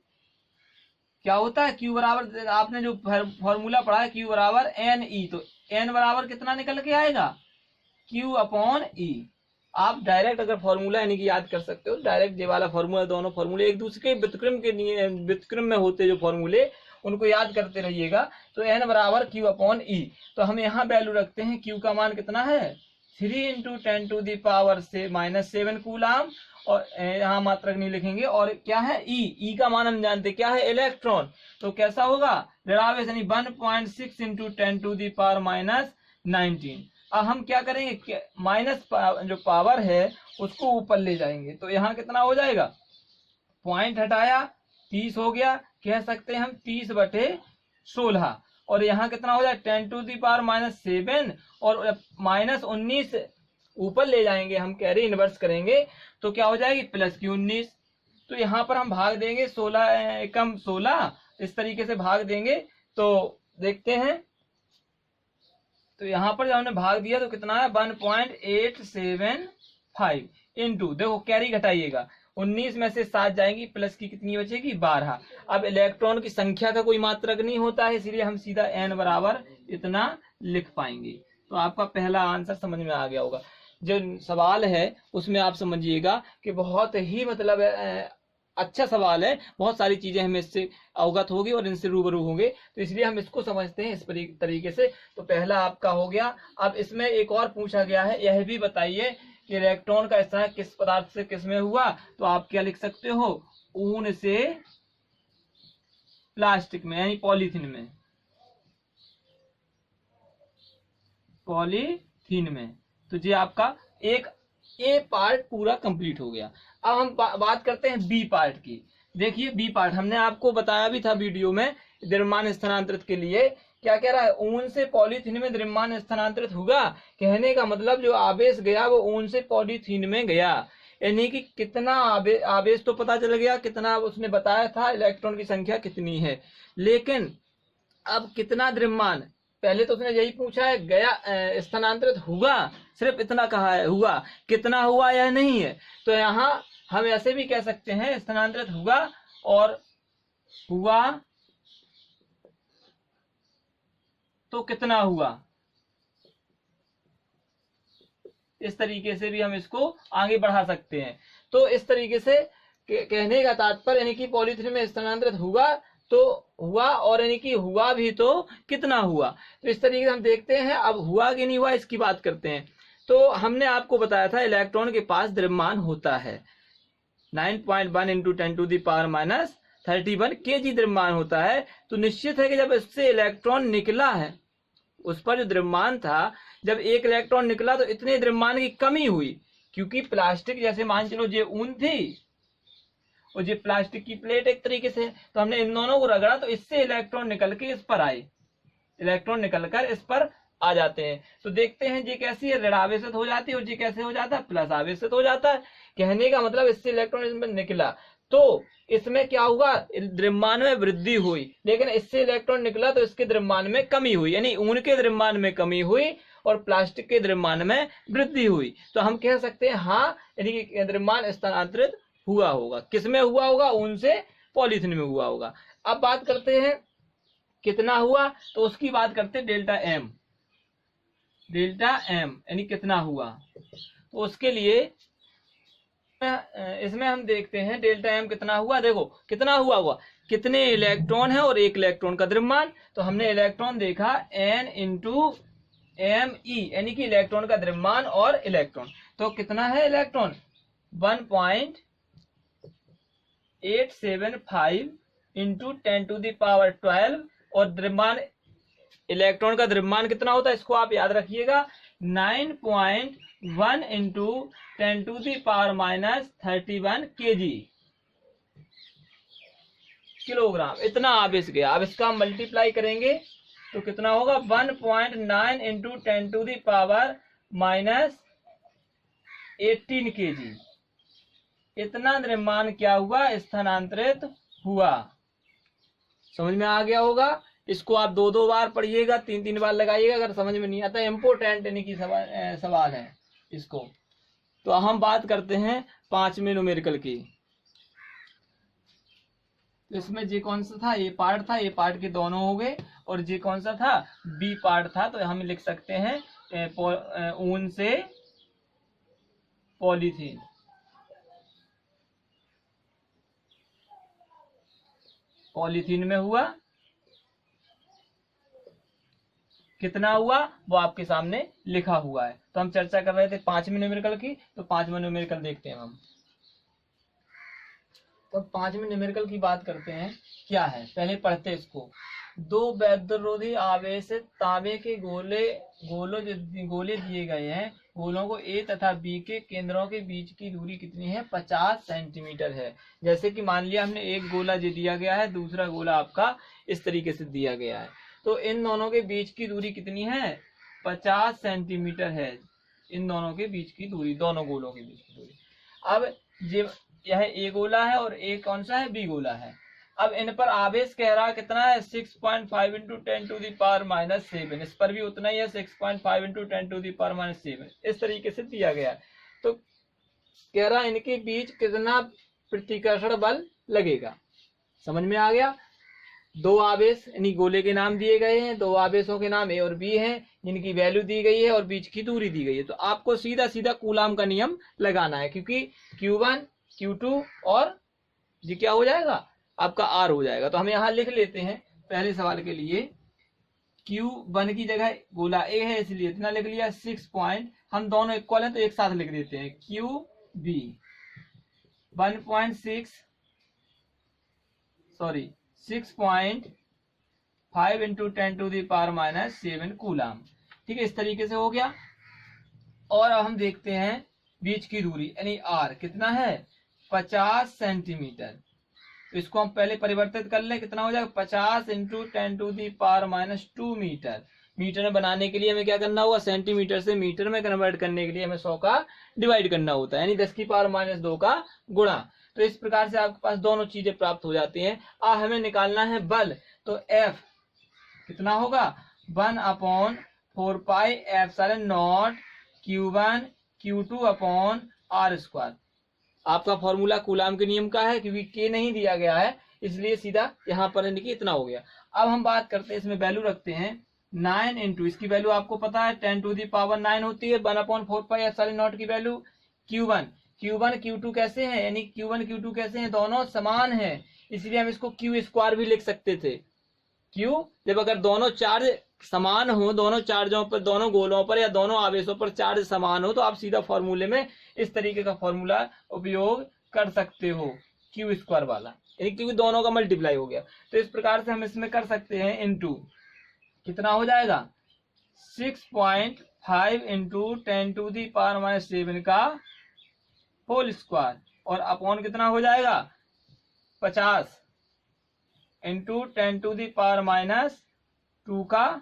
क्या होता है Q बराबर, आपने जो फॉर्मूला पढ़ा है Q बराबर NE, तो N बराबर कितना निकल के आएगा, Q अपॉन E। आप डायरेक्ट अगर फॉर्मूला यानी कि याद कर सकते हो, डायरेक्ट ये वाला फॉर्मूला, दोनों फॉर्मूले एक दूसरे के व्युत्क्रम में होते जो फॉर्मूले, उनको याद करते रहिएगा। तो N बराबर Q अपॉन E। तो हम यहाँ वैल्यू रखते हैं, Q का मान कितना है 3 × 10⁻⁷ कूलाम, और यहाँ मात्रक नहीं लिखेंगे। और क्या है E का मान हम जानते क्या है, इलेक्ट्रॉन। तो कैसा होगा, ऋणावेश, यानी 1.6 × 10⁻⁹। अब हम क्या करेंगे, माइनस जो पावर है उसको ऊपर ले जाएंगे। तो यहाँ कितना हो जाएगा, पॉइंट हटाया 30 हो गया, कह सकते हैं हम 30/16। और यहाँ कितना हो जाए 10⁻⁷, और -19 ऊपर ले जाएंगे, हम कैरी इनवर्स करेंगे तो क्या हो जाएगी +19। तो यहाँ पर हम भाग देंगे 16 एकम 16, इस तरीके से भाग देंगे। तो देखते हैं, तो यहाँ पर जब हमने भाग दिया तो कितना है 1.875 इंटू, देखो कैरी घटाइएगा, 19 में से 7 जाएंगी, प्लस की कितनी बचेगी 12। अब इलेक्ट्रॉन की संख्या का कोई मात्रक नहीं होता है, इसलिए हम सीधा n बराबर इतना लिख पाएंगे। तो आपका पहला आंसर समझ में आ गया होगा। जो सवाल है उसमें आप समझिएगा कि बहुत ही मतलब अच्छा सवाल है, बहुत सारी चीजें हमें इससे अवगत होगी और इनसे रूबरू होंगे, तो इसलिए हम इसको समझते हैं इस तरीके से। तो पहला आपका हो गया। अब इसमें एक और पूछा गया है, यह भी बताइए कि इलेक्ट्रॉन का स्थान किस पदार्थ से किस में हुआ। तो आप क्या लिख सकते हो, ऊन से प्लास्टिक में यानी पॉलीथीन में, पॉलीथीन में। तो ये आपका एक ए पार्ट पूरा कंप्लीट हो गया। अब हम बात करते हैं बी पार्ट की। देखिए बी पार्ट हमने आपको बताया भी था वीडियो में, द्रव्यमान स्थानांतरित के लिए क्या कह रहा है, ऊन से पॉलीथीन में द्रव्यमान स्थानांतरित होगा। कहने का मतलब जो आवेश गया वो ऊन से पॉलीथीन में गया, यानी कि कितना आवेश तो पता चल गया, कितना उसने बताया था इलेक्ट्रॉन की संख्या कितनी है, लेकिन अब कितना द्रव्यमान, पहले तो उसने यही पूछा है गया स्थानांतरित हुआ, सिर्फ इतना कहा है, हुआ कितना हुआ या नहीं है। तो यहाँ हम ऐसे भी कह सकते हैं स्थानांतरित हुआ और हुआ तो कितना हुआ, इस तरीके से भी हम इसको आगे बढ़ा सकते हैं। तो इस तरीके से कहने का तात्पर्य यानी कि पॉलीथीन में स्थानांतरित हुआ तो हुआ, और यानी कि हुआ भी तो कितना हुआ। तो इस तरीके से हम देखते हैं। अब हुआ कि नहीं हुआ इसकी बात करते हैं। तो हमने आपको बताया था इलेक्ट्रॉन के पास द्रव्यमान होता है 9.1 इंटू 10⁻31 kg द्रव्यमान होता है। तो निश्चित है कि जब इससे इलेक्ट्रॉन निकला है, उस पर जो द्रव्यमान था, जब एक इलेक्ट्रॉन निकला तो इतने द्रव्यमान की कमी हुई, क्योंकि प्लास्टिक जैसे मान चलो ये ऊन थी और ये प्लास्टिक की प्लेट एक तरीके से, तो हमने इन दोनों को रगड़ा तो इससे इलेक्ट्रॉन निकल के इस पर आए, इलेक्ट्रॉन निकलकर इस पर आ जाते हैं। तो देखते हैं ये कैसी है, ऋण आवेशित हो जाती है, और ये कैसे हो जाता है, प्लस आवेशित हो जाता है। कहने का मतलब इससे इलेक्ट्रॉन इसमें निकला तो इसमें क्या हुआ, द्रव्यमान में वृद्धि हुई, लेकिन इससे इलेक्ट्रॉन निकला तो इसके द्रव्यमान में कमी हुई, यानी ऊन के द्रव्यमान में कमी हुई और प्लास्टिक के द्रव्यमान में वृद्धि हुई। तो हम कह सकते हैं हाँ, यानी कि द्रव्यमान स्थानांतरित हुआ होगा। किसमें हुआ होगा, ऊन से पॉलीथीन में हुआ होगा। अब बात करते हैं कितना हुआ, तो उसकी बात करते हैं डेल्टा एम, डेल्टा एम यानी कितना हुआ। तो उसके लिए इसमें हम देखते हैं डेल्टा एम कितना हुआ। देखो कितना हुआ, कितने इलेक्ट्रॉन है और एक इलेक्ट्रॉन का द्रव्यमान। तो हमने इलेक्ट्रॉन देखा एन इंटू एम ई, यानी कि इलेक्ट्रॉन का द्रव्यमान और इलेक्ट्रॉन। तो कितना है इलेक्ट्रॉन 1.875 इंटू 10⁻12, और द्रव्यमान इलेक्ट्रॉन का द्रव्यमान कितना होता है, इसको आप याद रखिएगा 9.1 इंटू 10⁻31 kg, किलोग्राम। इतना आवेश गया। अब इसका हम मल्टीप्लाई करेंगे तो कितना होगा 1.9 इंटू 10⁻18 kg। इतना द्रव्यमान क्या हुआ, स्थानांतरित हुआ। समझ में आ गया होगा। इसको आप 2-2 बार पढ़िएगा, 3-3 बार लगाइएगा, अगर समझ में नहीं आता इम्पोर्टेंट यानी कि सवाल है इसको। तो हम बात करते हैं 5वें न्यूमेरिकल की। तो इसमें जे कौन सा था, ए पार्ट था, ए पार्ट के दोनों हो गए, और जे कौन सा था, बी पार्ट था। तो हम लिख सकते हैं ऊन से पॉलीथीन, पॉलीथीन में हुआ कितना हुआ वो आपके सामने लिखा हुआ है। तो हम चर्चा कर रहे थे 5वें न्यूमेरिकल की, तो 5वां न्यूमेरिकल देखते हैं हम। तो 5वें न्यूमेरिकल की बात करते हैं, क्या है पहले पढ़ते हैं इसको। 2 वैद्युतरोधी आवेशित तांबे के गोले दिए गए हैं। गोलों को ए तथा बी के केंद्रों के बीच की दूरी कितनी है, 50 सेंटीमीटर है। जैसे कि मान लिया हमने एक गोला जो दिया गया है, दूसरा गोला आपका इस तरीके से दिया गया है। तो इन दोनों के बीच की दूरी कितनी है, 50 सेंटीमीटर है। इन दोनों के बीच की दूरी, दोनों गोलों के बीच की दूरी। अब यह ए गोला है और ए कौन सा है, बी गोला है। अब इन पर आवेश कह रहा कितना है, 6.5 इंटू 10⁻⁻7। इस पर भी उतना ही है, 6.5 इंटू 10⁻⁻7। इस तरीके से दिया गया है। तो कह रहा इनके बीच कितना प्रतिकर्षण बल लगेगा। समझ में आ गया। 2 आवेश यानी गोले के नाम दिए गए हैं, 2 आवेशों के नाम ए और बी हैं, जिनकी वैल्यू दी गई है और बीच की दूरी दी गई है। तो आपको सीधा सीधा कूलाम का नियम लगाना है, क्योंकि Q1 Q2 और ये क्या हो जाएगा आपका R हो जाएगा। तो हम यहाँ लिख लेते हैं पहले सवाल के लिए, Q1 की जगह गोला ए है इसलिए इतना लिख लिया 6 हम दोनों इक्वल है तो एक साथ लिख देते हैं, QB 1.6 6.5 इंटू 10⁻⁻⁷ कूलाम। ठीक है, इस तरीके से हो गया। और अब हम देखते हैं बीच की दूरी यानी आर कितना है 50 सेंटीमीटर। तो इसको हम पहले परिवर्तित कर लें, कितना हो जाएगा 50 इंटू 10⁻⁻2 मीटर। मीटर में बनाने के लिए हमें क्या करना होगा, सेंटीमीटर से मीटर में कन्वर्ट करने के लिए हमें 100 का डिवाइड करना होता है, यानी 10⁻⁻2 का गुणा। तो इस प्रकार से आपके पास दोनों चीजें प्राप्त हो जाती हैं। अब हमें निकालना है बल, तो F कितना होगा 1/4πε0 Q1 Q2 अपॉन r²। आपका फॉर्मूला कूलाम के नियम का है, क्योंकि के नहीं दिया गया है इसलिए सीधा यहाँ पर कि इतना हो गया। अब हम बात करते हैं, इसमें वैल्यू रखते हैं 9 इंटू, इसकी वैल्यू आपको पता है 10⁻9 होती है, 1/4πε0 की वैल्यू। Q1 Q2 कैसे हैं, यानी Q1 Q2 कैसे हैं, दोनों समान हैं, इसलिए हम इसको Q² भी लिख सकते थे। क्यों, जब अगर दोनों चार्ज समान हो, दोनों चार्जों पर, दोनों गोलों पर या दोनों आवेशों पर चार्ज समान हो, तो आप सीधा फॉर्मूले में इस तरीके का फॉर्मूला उपयोग कर सकते हो Q² वाला, क्योंकि दोनों का मल्टीप्लाई हो गया। तो इस प्रकार से हम इसमें कर सकते हैं इनटू, कितना हो जाएगा 6.5 इंटू 10⁻⁷ का होल स्क्वायर, और अपॉन कितना हो जाएगा 50 इंटू 10⁻⁻2 का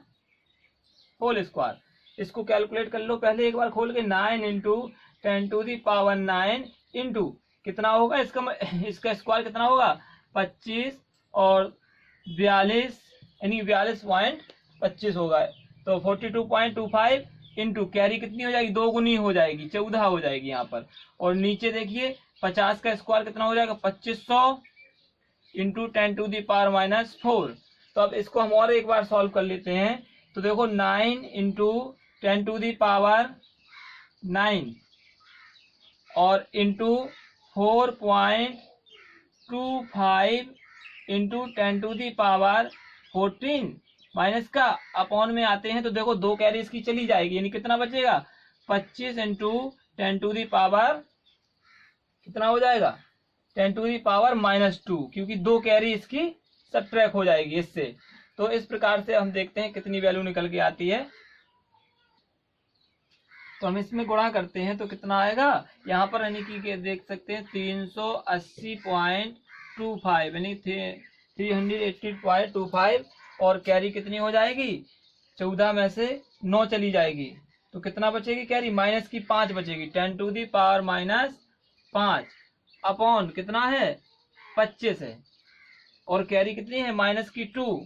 होल स्क्वायर। इसको कैलकुलेट कर लो पहले एक बार खोल के, 9 इंटू 10⁻9 इंटू कितना होगा इसका स्क्वायर कितना होगा 25 और 42 यानी 42.25 होगा, तो 42.25 इंटू कैरी कितनी हो जाएगी, 2 गुनी हो जाएगी, 14 हो जाएगी यहाँ पर। और नीचे देखिए 50 का स्क्वायर कितना हो जाएगा 2500 इंटू 10⁻⁻4। तो अब इसको हम और एक बार सॉल्व कर लेते हैं। तो देखो 9 इंटू 10⁻9 और इंटू 4.25 इंटू 10⁻14 माइनस का अपॉन में आते हैं, तो देखो 2 कैरी इसकी चली जाएगी, यानी कितना बचेगा 25 इंटू 10⁻, कितना हो जाएगा 10⁻⁻2, क्योंकि 2 कैरी इसकी सब्ट्रैक्ट हो जाएगी इससे। तो इस प्रकार से हम देखते हैं कितनी वैल्यू निकल के आती है। तो हम इसमें गुणा करते हैं तो कितना आएगा, यहाँ पर यानी कि देख सकते हैं 380.25 यानी 380.25, और कैरी कितनी हो जाएगी 14 में से 9 चली जाएगी, तो कितना बचेगी कैरी माइनस की 5 बचेगी, 10⁻⁻5 अपॉन कितना है 25 है, और कैरी कितनी है माइनस की 2।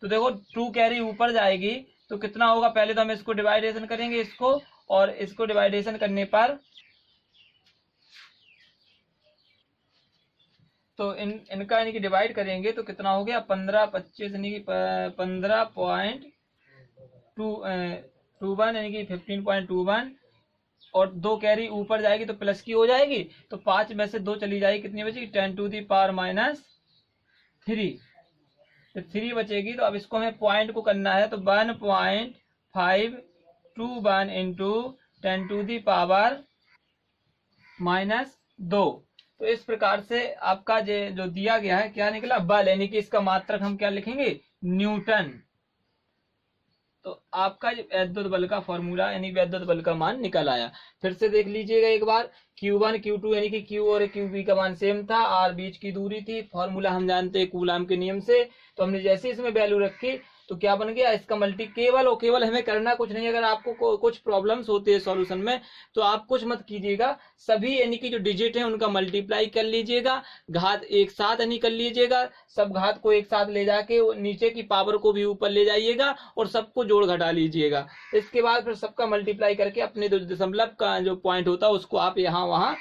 तो देखो 2 कैरी ऊपर जाएगी तो कितना होगा, पहले तो हम इसको डिवाइडेशन करेंगे इसको, और इसको डिवाइडेशन करने पर तो इनका यानी कि डिवाइड करेंगे तो कितना हो गया 15/25 यानी कि 15.21 यानी कि 15.21, और 2 कैरी ऊपर जाएगी तो प्लस की हो जाएगी, तो 5 में से 2 चली जाएगी, कितनी बचेगी 10⁻³ तो 3 बचेगी। तो अब इसको हमें पॉइंट को करना है, तो 1.521 इंटू 10⁻⁻2। तो इस प्रकार से आपका जो दिया गया है क्या निकला बल, यानी कि इसका मात्रक हम क्या लिखेंगे न्यूटन। तो आपका वैद्युत बल का फॉर्मूला यानी वैद्युत बल का मान निकल आया। फिर से देख लीजिएगा एक बार, Q1 Q2 यानी कि Q और QB का मान सेम था, R बीच की दूरी थी, फॉर्मूला हम जानते हैं कूलाम के नियम से। तो हमने जैसे इसमें वैल्यू रखी तो क्या बन गया इसका मल्टी, केवल और केवल हमें करना कुछ नहीं। अगर आपको कुछ प्रॉब्लम्स होते हैं सॉल्यूशन में तो आप कुछ मत कीजिएगा, सभी यानी कि जो डिजिट है उनका मल्टीप्लाई कर लीजिएगा, घात एक साथ यानी कर लीजिएगा, सब घात को एक साथ ले जाके नीचे की पावर को भी ऊपर ले जाइएगा और सबको जोड़ घटा लीजिएगा। इसके बाद फिर सबका मल्टीप्लाई करके अपने जो दशमलव का जो पॉइंट होता है उसको आप यहाँ वहां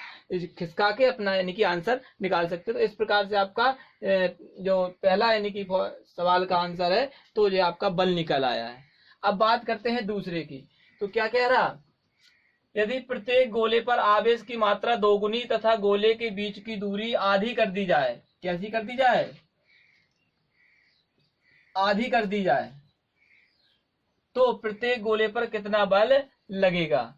खिसका के अपना यानी कि आंसर निकाल सकते हो। तो इस प्रकार से आपका जो पहला यानी कि सवाल का आंसर है तो ये आपका बल निकल आया है। अब बात करते हैं दूसरे की। तो क्या कह रहा, यदि प्रत्येक गोले पर आवेश की मात्रा 2 गुनी तथा गोले के बीच की दूरी आधी कर दी जाए, कैसी कर दी जाए आधी कर दी जाए, तो प्रत्येक गोले पर कितना बल लगेगा।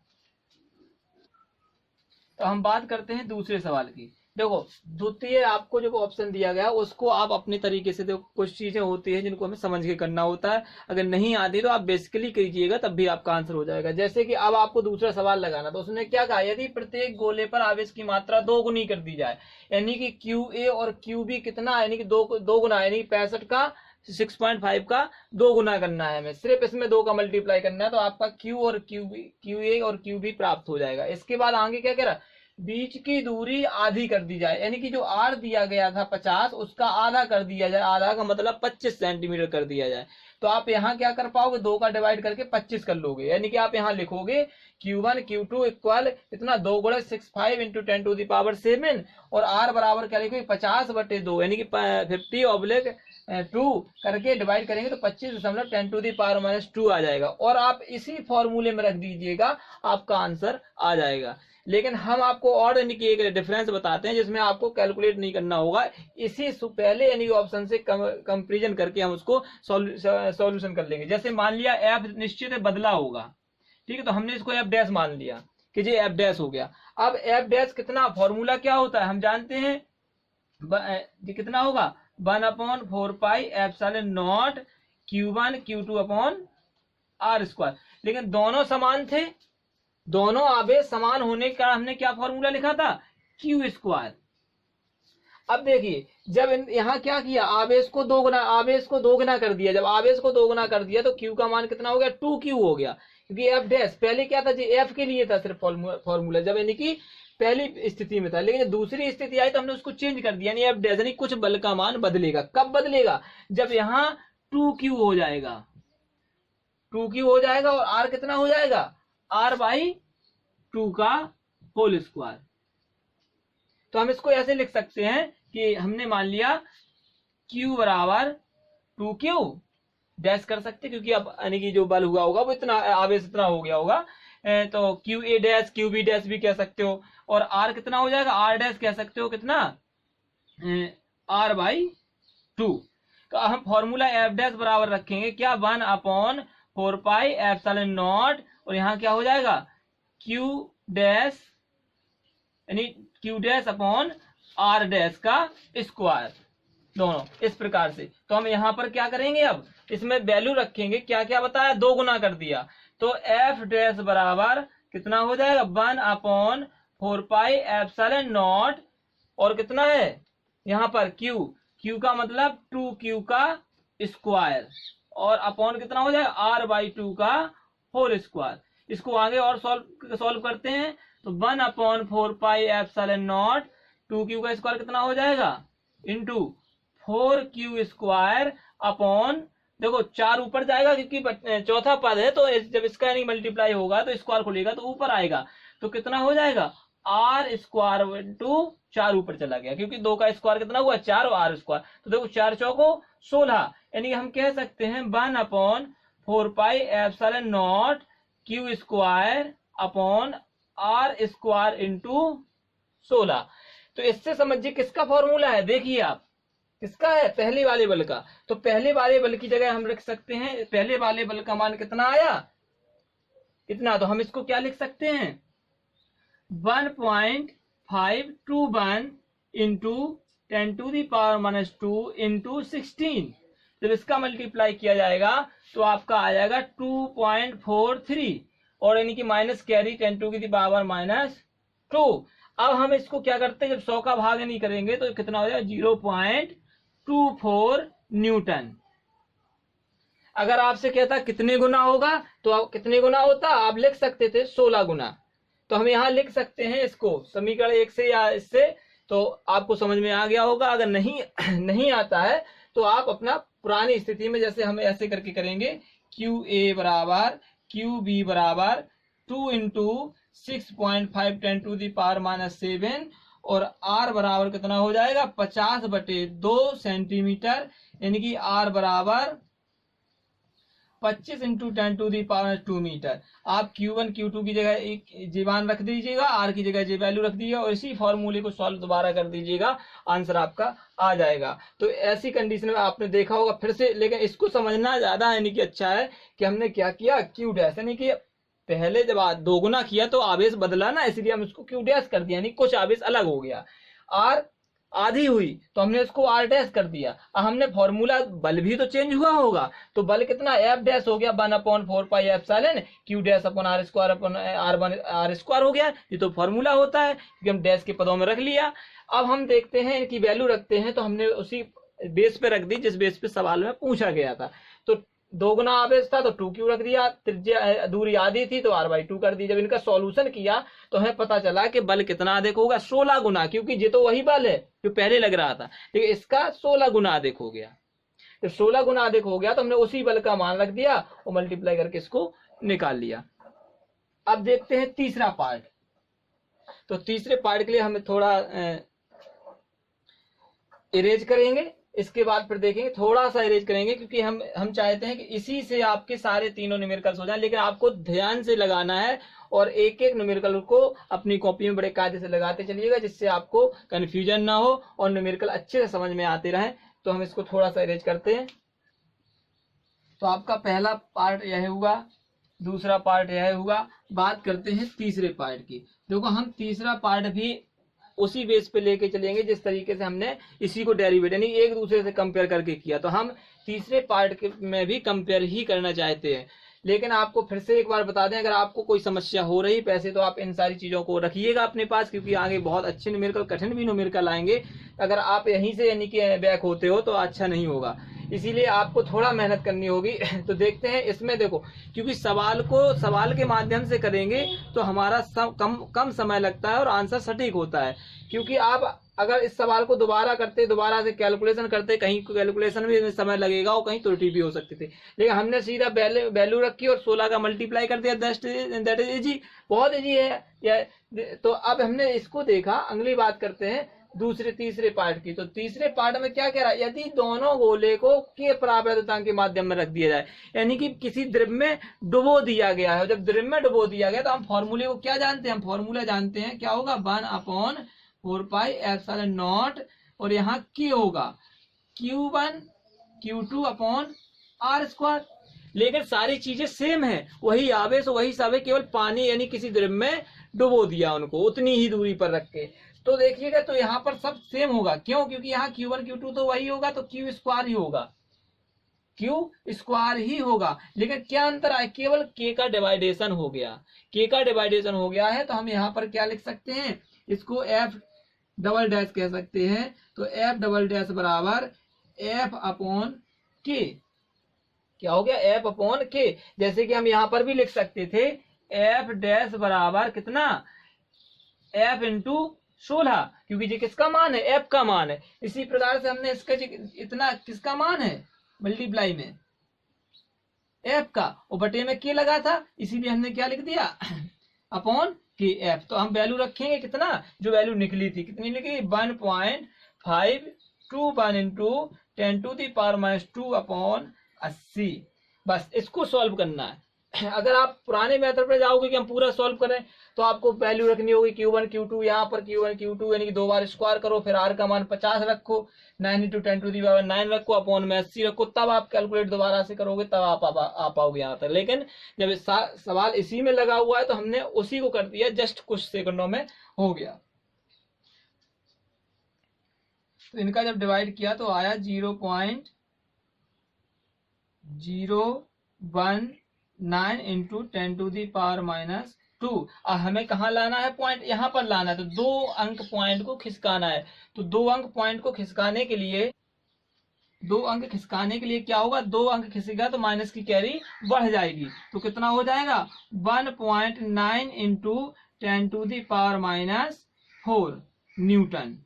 तो हम बात करते हैं दूसरे सवाल की। देखो द्वितीय आपको जो ऑप्शन दिया गया उसको आप अपने तरीके से, देखो कुछ चीजें होती है जिनको हमें समझ के करना होता है, अगर नहीं आती तो आप बेसिकली कीजिएगा तब भी आपका आंसर हो जाएगा। जैसे कि अब आपको दूसरा सवाल लगाना, तो उसने क्या कहा, यदि प्रत्येक गोले पर आवेश की मात्रा 2 गुनी कर दी जाए, यानी कि QA और QB कितना, यानी कि दो गुना, यानी 65 का 6.5 का 2 गुना करना है, हमें सिर्फ इसमें 2 का मल्टीप्लाई करना है, तो आपका QA और QB प्राप्त हो जाएगा। इसके बाद आगे क्या कह रहा, बीच की दूरी आधी कर दी जाए, यानी कि जो R दिया गया था 50, उसका आधा कर दिया जाए, आधा का मतलब 25 सेंटीमीटर कर दिया जाए। तो आप यहाँ क्या कर पाओगे, 2 का डिवाइड करके 25 कर लोगे, यानी कि आप यहाँ लिखोगे Q1 Q2 इक्वल इतना 2 गुणे 65 इंटू 10⁻7 और R बराबर क्या लिखोगे 50/2, यानी कि 50/2 करके डिवाइड करेंगे तो 25.10⁻2 आ जाएगा, और आप इसी फॉर्मूले में रख दीजिएगा, आपका आंसर आ जाएगा। लेकिन हम आपको और यानी कि एक डिफरेंस बताते हैं जिसमें आपको कैलकुलेट नहीं करना होगा, इसी पहले यानी ऑप्शन से कंपैरिजन करके हम उसको सॉल्यूशन कर लेंगे। जैसे मान लिया एफ निश्चित है, बदला होगा, ठीक है, तो हमने इसको एफ डैश मान लिया कि जी एफ डैश हो गया। अब एफ डैश कितना, फॉर्मूला क्या होता है हम जानते हैं, ये कितना होगा 1/4πε0 Q1 Q2/R²। लेकिन दोनों समान थे, दोनों आवेश समान होने का हमने क्या फॉर्मूला लिखा था, Q²। अब देखिए जब यहाँ क्या किया, आवेश को दो गुना कर दिया, जब आवेश को 2 गुना कर दिया तो Q का मान कितना हो गया, 2Q हो गया, क्योंकि एफ डैश पहले क्या था जी, एफ के लिए था सिर्फ फॉर्मूला, जब यानी कि पहली स्थिति में था, लेकिन दूसरी स्थिति आई तो हमने उसको चेंज कर दिया, यानी एफ डैश यानी कुछ बल का मान बदलेगा। कब बदलेगा, जब यहाँ 2Q हो जाएगा, 2Q हो जाएगा और R कितना हो जाएगा, R/2 का होल स्क्वायर। तो हम इसको ऐसे लिख सकते हैं कि हमने मान लिया Q बराबर 2Q डैश कर सकते, क्योंकि अब यानी कि जो बल हुआ होगा वो इतना, आवेश इतना हो गया होगा, तो QA डैश QB डैश भी कह सकते हो, और R कितना हो जाएगा, R डैश कह सकते हो कितना, R/2। तो हम फॉर्मूला एफ डैश बराबर रखेंगे क्या, 1/4πε0, और यहाँ क्या हो जाएगा Q डैश यानी Q dash upon R dash का स्क्वायर, दोनों इस प्रकार से। तो हम यहाँ पर क्या करेंगे, अब इसमें वैल्यू रखेंगे, क्या क्या बताया, 2 गुना कर दिया, तो एफ डैश बराबर कितना हो जाएगा 1/4πε0, और कितना है यहाँ पर Q का मतलब 2Q का स्क्वायर, और अपॉन कितना हो जाएगा R/2 का होल स्क्वायर। इसको आगे और सॉल्व करते हैं, तो 1/4πε0 2Q का स्क्वायर कितना हो जाएगा इंटू 4Q² अपॉन, देखो 4 ऊपर जाएगा क्योंकि चौथा पद है, तो जब इसका यानी मल्टीप्लाई होगा तो स्क्वायर खुलेगा तो ऊपर आएगा, तो कितना हो जाएगा R² इंटू 4 ऊपर चला गया, क्योंकि 2 का स्क्वायर कितना हुआ 4 और R², तो देखो 4 चौको 16, यानी हम कह सकते हैं 1/4πε0 Q² अपॉन R² इंटू 16। तो इससे समझिए किसका फॉर्मूला है, देखिए आप किसका है, पहले वाले बल का। तो पहले वाले बल की जगह हम लिख सकते हैं, पहले वाले बल का मान कितना आया, इतना, तो हम इसको क्या लिख सकते हैं 1.521 इंटू 10⁻² इंटू 16। जब इसका मल्टीप्लाई किया जाएगा तो आपका आ जाएगा 2.43, और यानी कि माइनस कैरी 10⁻²। अब हम इसको क्या करते हैं, जब 100 का भाग नहीं करेंगे तो कितना हो जाएगा 0.24 न्यूटन। अगर आपसे कहता कितने गुना होगा, तो कितने गुना होता आप लिख सकते थे 16 गुना। तो हम यहाँ लिख सकते हैं इसको समीकरण 1 से या इससे, तो आपको समझ में आ गया होगा। अगर नहीं आता है तो आप अपना पुरानी स्थिति में जैसे हम ऐसे करके करेंगे, QA बराबर QB बराबर 2 इंटू 6.5 10⁻⁻7, और R बराबर कितना हो जाएगा 50/2 सेंटीमीटर, यानी कि R बराबर 25 इंटू 10⁻² मीटर। आप Q1 Q2 की जगह एक जीवान रख दीजिएगा, R की जगह जे वैल्यू रख दीजिएगा, और इसी फॉर्मूले को सॉल्व दोबारा कर दीजिएगा, आंसर आपका आ जाएगा। तो ऐसी कंडीशन में आपने देखा होगा फिर से, लेकिन इसको समझना ज्यादा यानी कि अच्छा है कि हमने क्या किया, Q डैश, यानी कि पहले जब 2 गुना किया तो आवेश बदला ना, इसलिए हम उसको Q डैश कर दिया, यानी कुछ आवेश अलग हो गया। आर आधी हुई तो हमने उसको आर डैश कर दिया। अब हमने फॉर्मूला, बल भी तो चेंज हुआ होगा, तो बल कितना एफ डैश हो गया 1/4 pi epsilon Q dash upon R square upon R square हो गया। ये तो फॉर्मूला होता है क्योंकि हम डैश के पदों में रख लिया। अब हम देखते हैं इनकी वैल्यू रखते हैं, तो हमने उसी बेस पे रख दी जिस बेस पे सवाल में पूछा गया था। तो 2 गुना आवेश था तो 2q रख दिया, त्रिज्या दूरी आधी थी तो r/2 कर दी। जब इनका सॉल्यूशन किया तो हमें पता चला कि बल कितना अधिक होगा, 16 गुना, क्योंकि ये तो वही बल है जो पहले लग रहा था, लेकिन इसका 16 गुना अधिक हो गया। तो 16 गुना अधिक हो गया तो हमने उसी बल का मान रख दिया और मल्टीप्लाई करके इसको निकाल लिया। अब देखते हैं तीसरा पार्ट। तो तीसरे पार्ट के लिए हमें थोड़ा इरेज करेंगे, इसके बाद फिर देखेंगे, थोड़ा सा इरेज करेंगे क्योंकि हम चाहते हैं कि इसी से आपके सारे तीनों न्यूमेरिकल्स हो जाएं, लेकिन आपको ध्यान से लगाना है और एक एक न्यूमेरिकल को अपनी कॉपी में बड़े कायदे से लगाते चलिएगा जिससे आपको कंफ्यूजन ना हो और न्यूमेरिकल अच्छे से समझ में आते रहें। तो हम इसको थोड़ा सा इरेज करते हैं। तो आपका पहला पार्ट यह हुआ, दूसरा पार्ट यह हुआ। बात करते हैं तीसरे पार्ट की। देखो हम तीसरा पार्ट भी उसी बेस पे लेके चलेंगे जिस तरीके से हमने इसी को डेरिवेट यानी एक दूसरे से कंपेयर करके किया। तो हम तीसरे पार्ट में भी कंपेयर ही करना चाहते हैं, लेकिन आपको फिर से एक बार बता दें, अगर आपको कोई समस्या हो रही पैसे तो आप इन सारी चीजों को रखिएगा अपने पास, क्योंकि आगे बहुत अच्छे न्यूमेरिकल, कठिन भी न्यूमेरिकल आएंगे। अगर आप यहीं से यानी कि बैक होते हो तो अच्छा नहीं होगा, इसीलिए आपको थोड़ा मेहनत करनी होगी। तो देखते हैं इसमें, देखो क्योंकि सवाल के माध्यम से करेंगे तो हमारा कम समय लगता है और आंसर सटीक होता है। क्योंकि आप अगर इस सवाल को दोबारा से कैलकुलेशन करते, कहीं कैलकुलेशन में समय लगेगा और कहीं त्रुटि भी हो सकती थी, लेकिन हमने सीधा वैल्यू रखी और 16 का मल्टीप्लाई कर दिया, दैट इज इजी, बहुत इजी है। तो अब हमने इसको देखा। अगली बात करते हैं तीसरे पार्ट की। तो तीसरे पार्ट में क्या कह रहा है, यदि दोनों गोले को के परावैधता के माध्यम में रख दिया जाए, यानी कि किसी द्रव में डुबो दिया गया है। जब द्रव में डुबो दिया गया तो हम फॉर्मूले को क्या जानते हैं, हम फॉर्मूला जानते हैं, क्या होगा 1/4 एप्सिलॉन नॉट, और यहाँ K होगा Q1 Q2 upon R square. लेकिन सारी चीजें सेम है, वही आवेश वही सब है, केवल पानी यानी किसी द्रव में डुबो दिया उनको उतनी ही दूरी पर रख के। तो देखिएगा तो यहाँ पर सब सेम होगा, क्यों, क्योंकि यहाँ Q1 Q2 तो वही होगा, तो Q स्क्वायर ही होगा, Q स्क्वायर ही होगा। लेकिन क्या अंतर आया, केवल K का डिवाइडेशन हो गया, K का डिवाइडेशन हो गया है। तो हम यहाँ पर क्या लिख सकते हैं, इसको F डबल डैश कह सकते हैं। तो F डबल डैश बराबर F अपॉन K, क्या हो गया, F अपॉन K। जैसे कि हम यहाँ पर भी लिख सकते थे F डैश बराबर कितना, F इंटू 16, क्योंकि ये किसका मान है, F का मान है। इसी प्रकार से हमने इसका इतना किसका मान है, मल्टीप्लाई में F का, और बटे में K लगा था, इसीलिए हमने क्या लिख दिया अपॉन के F। तो हम वैल्यू रखेंगे कितना, जो वैल्यू निकली थी, कितनी निकली 1.521 इंटू 10⁻⁻² अपॉन 80। बस इसको सॉल्व करना है। अगर आप पुराने मेथड पर जाओगे कि हम पूरा सॉल्व करें, तो आपको वैल्यू रखनी होगी Q1 Q2, यहाँ पर Q1 Q2 यानी कि 2 बार स्क्वायर करो, फिर R का मान 50 रखो, 9 इंटू 10⁻⁹ रखो, अपॉन में 80 रखो, तब आप कैलकुलेट दोबारा से करोगे, तब आप आ पाओगे यहाँ तक। लेकिन जब सवाल इसी में लगा हुआ है तो हमने उसी को कर दिया, जस्ट कुछ सेकंडों में हो गया। तो इनका जब डिवाइड किया तो आया 0.019 इंटू 10⁻⁻²। अब हमें कहाँ लाना है, पॉइंट यहाँ पर लाना है, तो 2 अंक पॉइंट को खिसकाना है। तो 2 अंक पॉइंट को खिसकाने के लिए 2 अंक खिसकाने के लिए क्या होगा, 2 अंक खिसेगा तो माइनस की कैरी बढ़ जाएगी। तो कितना हो जाएगा 1.9 इंटू 10⁻⁻4 न्यूटन।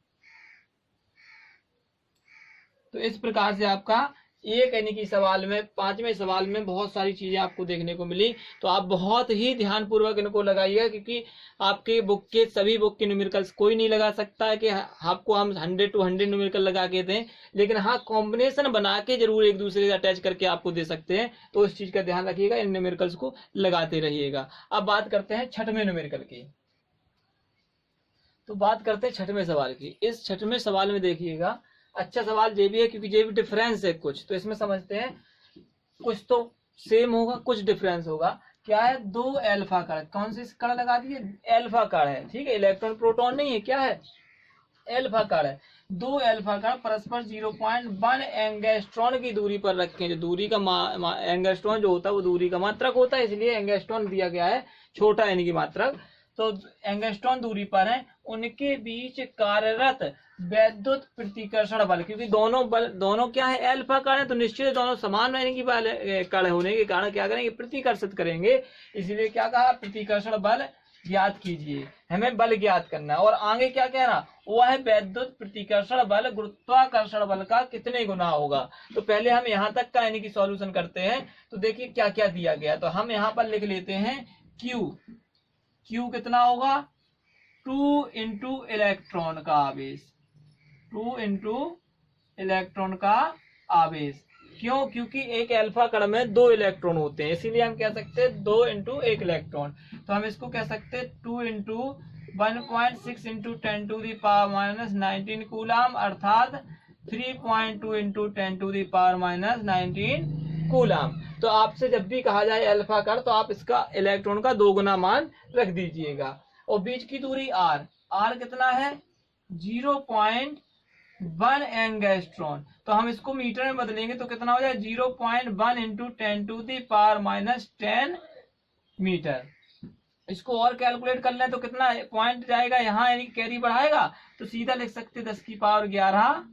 तो इस प्रकार से आपका एक यानी कि सवाल में, 5वें सवाल में बहुत सारी चीजें आपको देखने को मिली। तो आप बहुत ही ध्यान पूर्वक इनको लगाइएगा, क्योंकि आपके बुक के सभी बुक के न्यूमेरिकल्स कोई नहीं लगा सकता है कि आपको हम 100 to 100 न्यूमेरिकल लगा के दें, लेकिन हाँ कॉम्बिनेशन बना के जरूर एक दूसरे से अटैच करके आपको दे सकते हैं। तो इस चीज का ध्यान रखिएगा, इन न्यूमेरिकल्स को लगाते रहिएगा। अब बात करते हैं 6वें न्यूमेरिकल की। तो बात करते हैं 6वें सवाल की। इस 6वें सवाल में देखिएगा, अच्छा सवाल ये भी है क्योंकि ये भी डिफरेंस है कुछ, तो इसमें समझते हैं, कुछ तो सेम होगा कुछ डिफरेंस होगा। क्या है, 2 अल्फा कण, कौन सी कण लगा दिए, अल्फा कण है, ठीक है, इलेक्ट्रॉन प्रोटॉन नहीं है, क्या है एल्फा कण है, दो एल्फा कण परस्पर 0.1 एंगस्ट्रॉन की दूरी पर रखें। जो दूरी का एंगस्ट्रॉन जो होता है वो दूरी का मात्रक होता है, इसलिए एंगस्ट्रॉन दिया गया है छोटा यानी कि मात्रक। तो एंगस्ट्रॉन दूरी पर है, उनके बीच कार्यरत वैद्युत प्रतिकर्षण बल, क्योंकि दोनों क्या है, एल्फा कण है, तो निश्चित दोनों समान यानी कि कण होने के कारण क्या करेंगे, प्रतिकर्षित करेंगे। इसलिए क्या कहा, प्रतिकर्षण बल ज्ञात कीजिए, हमें बल ज्ञात करना है। और आगे क्या कह रहा, वह है वैद्युत प्रतिकर्षण बल गुरुत्वाकर्षण बल का कितने गुना होगा। तो पहले हम यहाँ तक का यानी कि सॉल्यूशन करते हैं। तो देखिए क्या क्या दिया गया, तो हम यहाँ पर लिख लेते हैं क्यू कितना होगा, 2 इंटू इलेक्ट्रॉन का आवेश, 2 इंटू इलेक्ट्रॉन का आवेश। क्यों, क्योंकि एक एल्फा कण में 2 इलेक्ट्रॉन होते हैं, इसीलिए हम कह सकते हैं 2 इंटू 1 इलेक्ट्रॉन। तो हम इसको कह सकते हैं 2 into 1.6 into 10 to the power minus 19 coulomb, अर्थात 3.2 into 10 to the power minus 19 coulomb. तो आपसे जब भी कहा जाए एल्फा कण, तो आप इसका इलेक्ट्रॉन का 2 गुना मान रख दीजिएगा। और बीच की दूरी आर कितना है, 0.1 एंगस्ट्रॉन। तो हम इसको मीटर में बदलेंगे तो कितना हो जाए, 0.1 into 10 to the power minus 10 metre. इसको और कैलकुलेट कर लें तो कितना पॉइंट जाएगा यहाँ, यानी कैरी बढ़ाएगा, तो सीधा लिख सकते 10 की पावर 11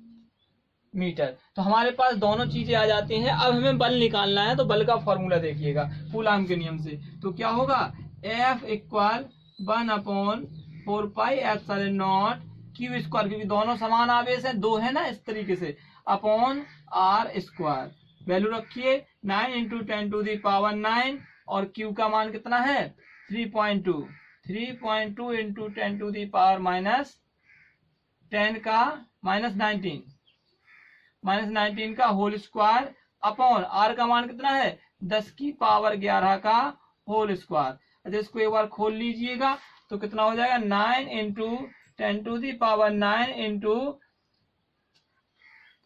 मीटर। तो हमारे पास दोनों चीजें आ जाती हैं। अब हमें बल निकालना है, तो बल का फॉर्मूला देखिएगा कूलाम के नियम से। तो क्या होगा, F equal 1/4 pi epsilon not Q square, क्योंकि दोनों समान आवेश है, 2 है ना, इस तरीके से, अपॉन आर स्क्वायर। वैल्यू रखिए 9 इंटू 10 टू दी पावर 9, और क्यू का मान कितना है 3.2 into 10 to the power minus 10 का माइनस 19 का होल स्क्वायर, अपॉन आर का मान कितना है 10 की पावर 11 का होल स्क्वायर। अच्छा, इसको एक बार खोल लीजिएगा तो कितना हो जाएगा, 9 into 10 to the power 9 into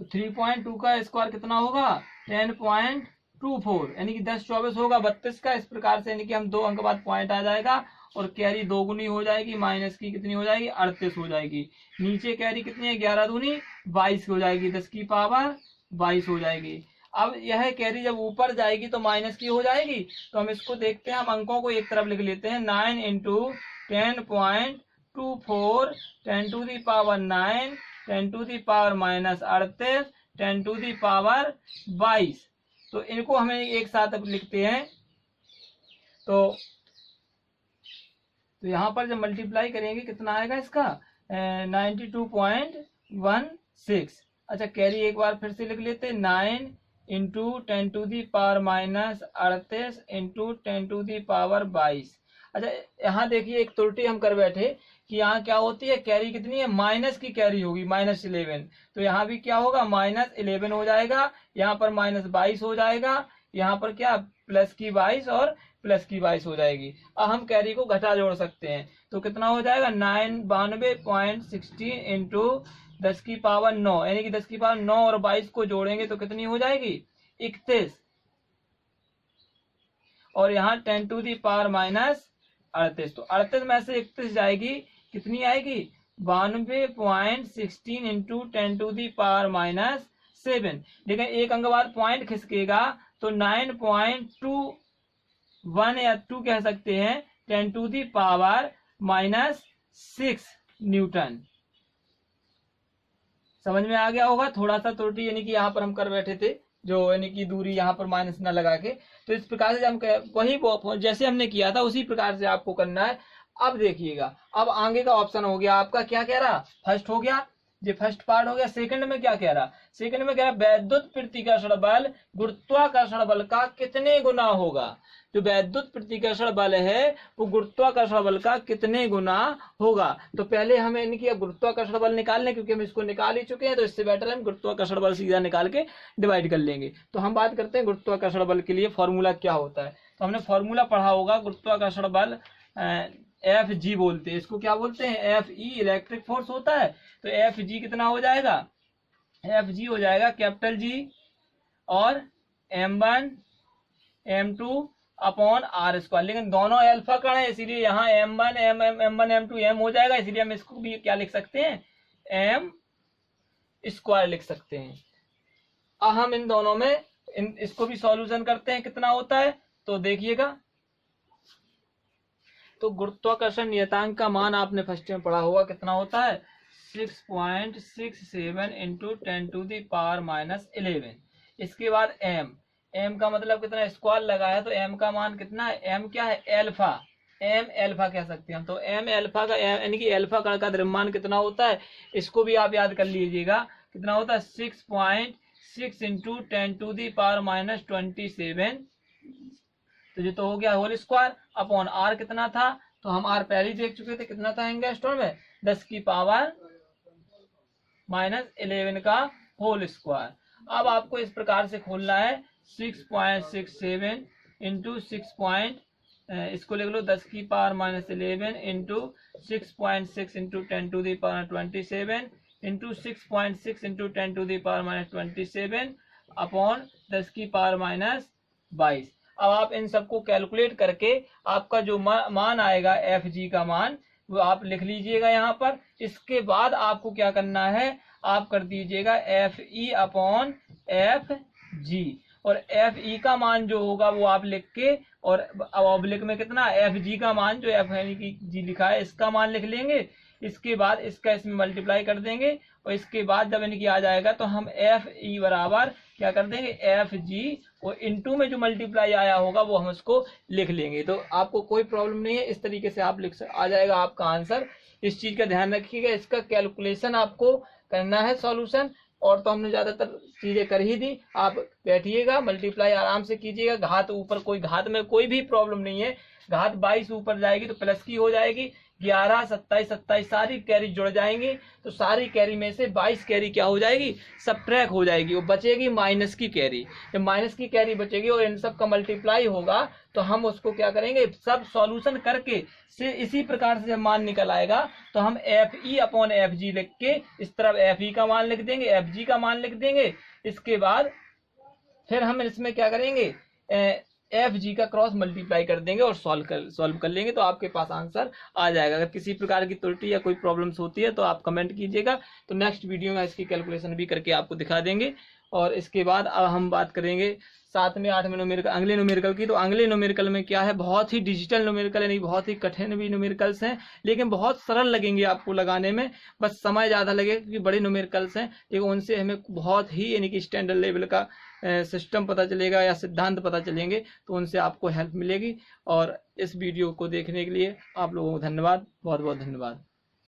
3.2 का स्क्वायर कितना होगा 10.24, यानी कि 10 24 होगा 32 का। इस प्रकार से यानी कि हम 2 अंक बाद पॉइंट आ जाएगा, और कैरी 2 गुनी हो जाएगी, माइनस की कितनी हो जाएगी 38 हो जाएगी। नीचे कैरी कितनी है 11 दूनी 22 हो जाएगी, 10 की पावर 22 हो जाएगी। अब यह कैरी जब ऊपर जाएगी तो माइनस की हो जाएगी। तो हम इसको देखते हैं, हम अंकों को एक तरफ लिख लेते हैं, 9 into 10.24 10 to the power 9 10 to the power minus 38 10 to the power 22। तो इनको हमें एक साथ अब लिखते हैं। तो यहाँ पर जब मल्टीप्लाई करेंगे कितना आएगा इसका 92.16। अच्छा, कैरी एक बार फिर से लिख लेते हैं, 9 into 10 to the power minus 38 into 10 to the power 22। अच्छा, यहाँ देखिए एक त्रुटि हम कर बैठे कि यहाँ क्या होती है, कैरी कितनी है, माइनस की कैरी होगी -11। तो यहाँ भी क्या होगा -11 हो जाएगा, यहाँ पर -22 हो जाएगा, यहाँ पर क्या प्लस की 22 और प्लस की 22 हो जाएगी। अब हम कैरी को घटा जोड़ सकते हैं, तो कितना हो जाएगा 92.16 इंटू 10 की पावर 9, यानी कि 10 की पावर 9 और 22 को जोड़ेंगे तो कितनी हो जाएगी 31, और यहाँ 10 टू दी पावर माइनस 38। तो 38 में से 31 जाएगी, कितनी आएगी 92.16 into 10 to the power minus 7। लेकिन एक अंक बाद पॉइंट खिसकेगा तो 9.21 या 2 कह सकते हैं 10 to the power minus 6 newton. समझ में आ गया होगा, थोड़ा सा त्रुटि यानी कि यहाँ पर हम कर बैठे थे, जो यानी कि दूरी यहाँ पर माइनस न लगा के। तो इस प्रकार से हम वही जैसे हमने किया था उसी प्रकार से आपको करना है। अब देखिएगा, अब आगे का ऑप्शन हो गया आपका, क्या कह रहा, फर्स्ट हो गया, ये फर्स्ट पार्ट हो गया। सेकंड में क्या कह रहा, सेकंड में कह रहा वैद्युत प्रतिकर्षण बल गुरुत्वाकर्षण बल का कितने गुना होगा। जो वैद्युत प्रतिकर्षण बल है वो गुरुत्वाकर्षण बल का कितने गुना होगा। तो पहले हमें इनकी गुरुत्वाकर्षण बल निकाल लें, क्योंकि हम इसको निकाल ही चुके हैं, तो इससे बेटर हम गुरुत्वाकर्षण बल सीधा निकाल के डिवाइड कर लेंगे। तो हम बात करते हैं गुरुत्वाकर्षण बल के लिए फॉर्मूला क्या होता है। तो हमने फॉर्मूला पढ़ा होगा, गुरुत्वाकर्षण बल Fg बोलते हैं, इसको क्या बोलते हैं Fe इलेक्ट्रिक फोर्स होता है। तो Fg कितना हो जाएगा, Fg हो जाएगा कैपिटल G और m1 m2 upon R square. लेकिन दोनों अल्फा कण है, इसीलिए यहाँ m1 m1 m2 m हो जाएगा, इसीलिए हम इसको भी क्या लिख सकते हैं m स्क्वायर लिख सकते हैं। अब हम इन दोनों में इसको भी सॉल्यूशन करते हैं, कितना होता है तो देखिएगा। तो गुरुत्वाकर्षण नियतांक का मान आपने फर्स्ट में पढ़ा होगा, कितना होता है 6.67 इंटू 10⁻⁻11। इसके बाद m का मतलब कितना, स्क्वायर लगा है तो m का मान कितना है, m क्या है एल्फा, m एल्फा कह सकते हैं। तो m एल्फा का यानी कि एल्फा कण का द्रव्यमान कितना होता है, इसको भी आप याद कर लीजिएगा, कितना होता है 6.6 इंटू 10⁻⁻27। तो ये तो हो गया होल स्क्वायर अपॉन r कितना था, तो हम r पहले ही देख चुके थे, कितना था एंगस्ट्रॉम में 10⁻⁻11 का होल स्क्वायर। अब आपको इस प्रकार से खोलना है 6.67 इंटू 6. इसको लिख लो 10⁻⁻11 into 6.6 into 10⁻27 into 6.6 into 10⁻⁻27 upon 10⁻⁻22। अब आप इन सबको कैलकुलेट करके आपका जो मान आएगा एफ जी का मान वो आप लिख लीजिएगा यहाँ पर। इसके बाद आपको क्या करना है, आप कर दीजिएगा F E upon F G, और एफ ई का मान जो होगा वो आप लिख के, और ऑब्लिक में कितना एफ जी का मान जो एफ जी लिखा है इसका मान लिख लेंगे। इसके बाद इसका इसमें मल्टीप्लाई कर देंगे, और इसके बाद जब इनकी आ जाएगा तो हम एफ ई बराबर क्या कर देंगे एफ जी, और इनटू में जो मल्टीप्लाई आया होगा वो हम उसको लिख लेंगे। तो आपको कोई प्रॉब्लम नहीं है, इस तरीके से आप आ जाएगा आपका आंसर। इस चीज का ध्यान रखिएगा, इसका कैलकुलेशन आपको करना है सॉल्यूशन, और तो हमने ज्यादातर चीजें कर ही दी। आप बैठिएगा, मल्टीप्लाई आराम से कीजिएगा, घात ऊपर कोई घात में कोई भी प्रॉब्लम नहीं है। घात 22 ऊपर जाएगी तो प्लस की हो जाएगी, 11, 27, 27 सारी कैरी जुड़ जाएंगी, तो सारी कैरी में से 22 कैरी क्या हो जाएगी सबट्रैक हो जाएगी, वो बचेगी माइनस की कैरी। जब माइनस की कैरी बचेगी और इन सब का मल्टीप्लाई होगा तो हम उसको क्या करेंगे, सब सॉल्यूशन करके से इसी प्रकार से जब मान निकल आएगा तो हम F E upon F G लिख के इस तरफ एफ ई का मान लिख देंगे, एफ जी का मान लिख देंगे। इसके बाद फिर हम इसमें क्या करेंगे एफ जी का क्रॉस मल्टीप्लाई कर देंगे और सॉल्व कर लेंगे, तो आपके पास आंसर आ जाएगा। अगर किसी प्रकार की त्रुटि या कोई प्रॉब्लम्स होती है तो आप कमेंट कीजिएगा, तो नेक्स्ट वीडियो में इसकी कैलकुलेशन भी करके आपको दिखा देंगे। और इसके बाद अब हम बात करेंगे 7वें 8वें न्यूमेरिकल, अगले न्यूमेरिकल की। तो अगले न्यूमेरिकल में क्या है, बहुत ही डिजिटल न्यूमेरिकल, यानी बहुत ही कठिन भी न्यूमेरिकल्स हैं, लेकिन बहुत सरल लगेंगे आपको लगाने में, बस समय ज़्यादा लगेगा क्योंकि बड़े न्यूमेरिकल्स हैं, लेकिन उनसे हमें बहुत ही यानी कि स्टैंडर्ड लेवल का सिस्टम पता चलेगा या सिद्धांत पता चलेंगे, तो उनसे आपको हेल्प मिलेगी। और इस वीडियो को देखने के लिए आप लोगों को धन्यवाद, बहुत बहुत धन्यवाद।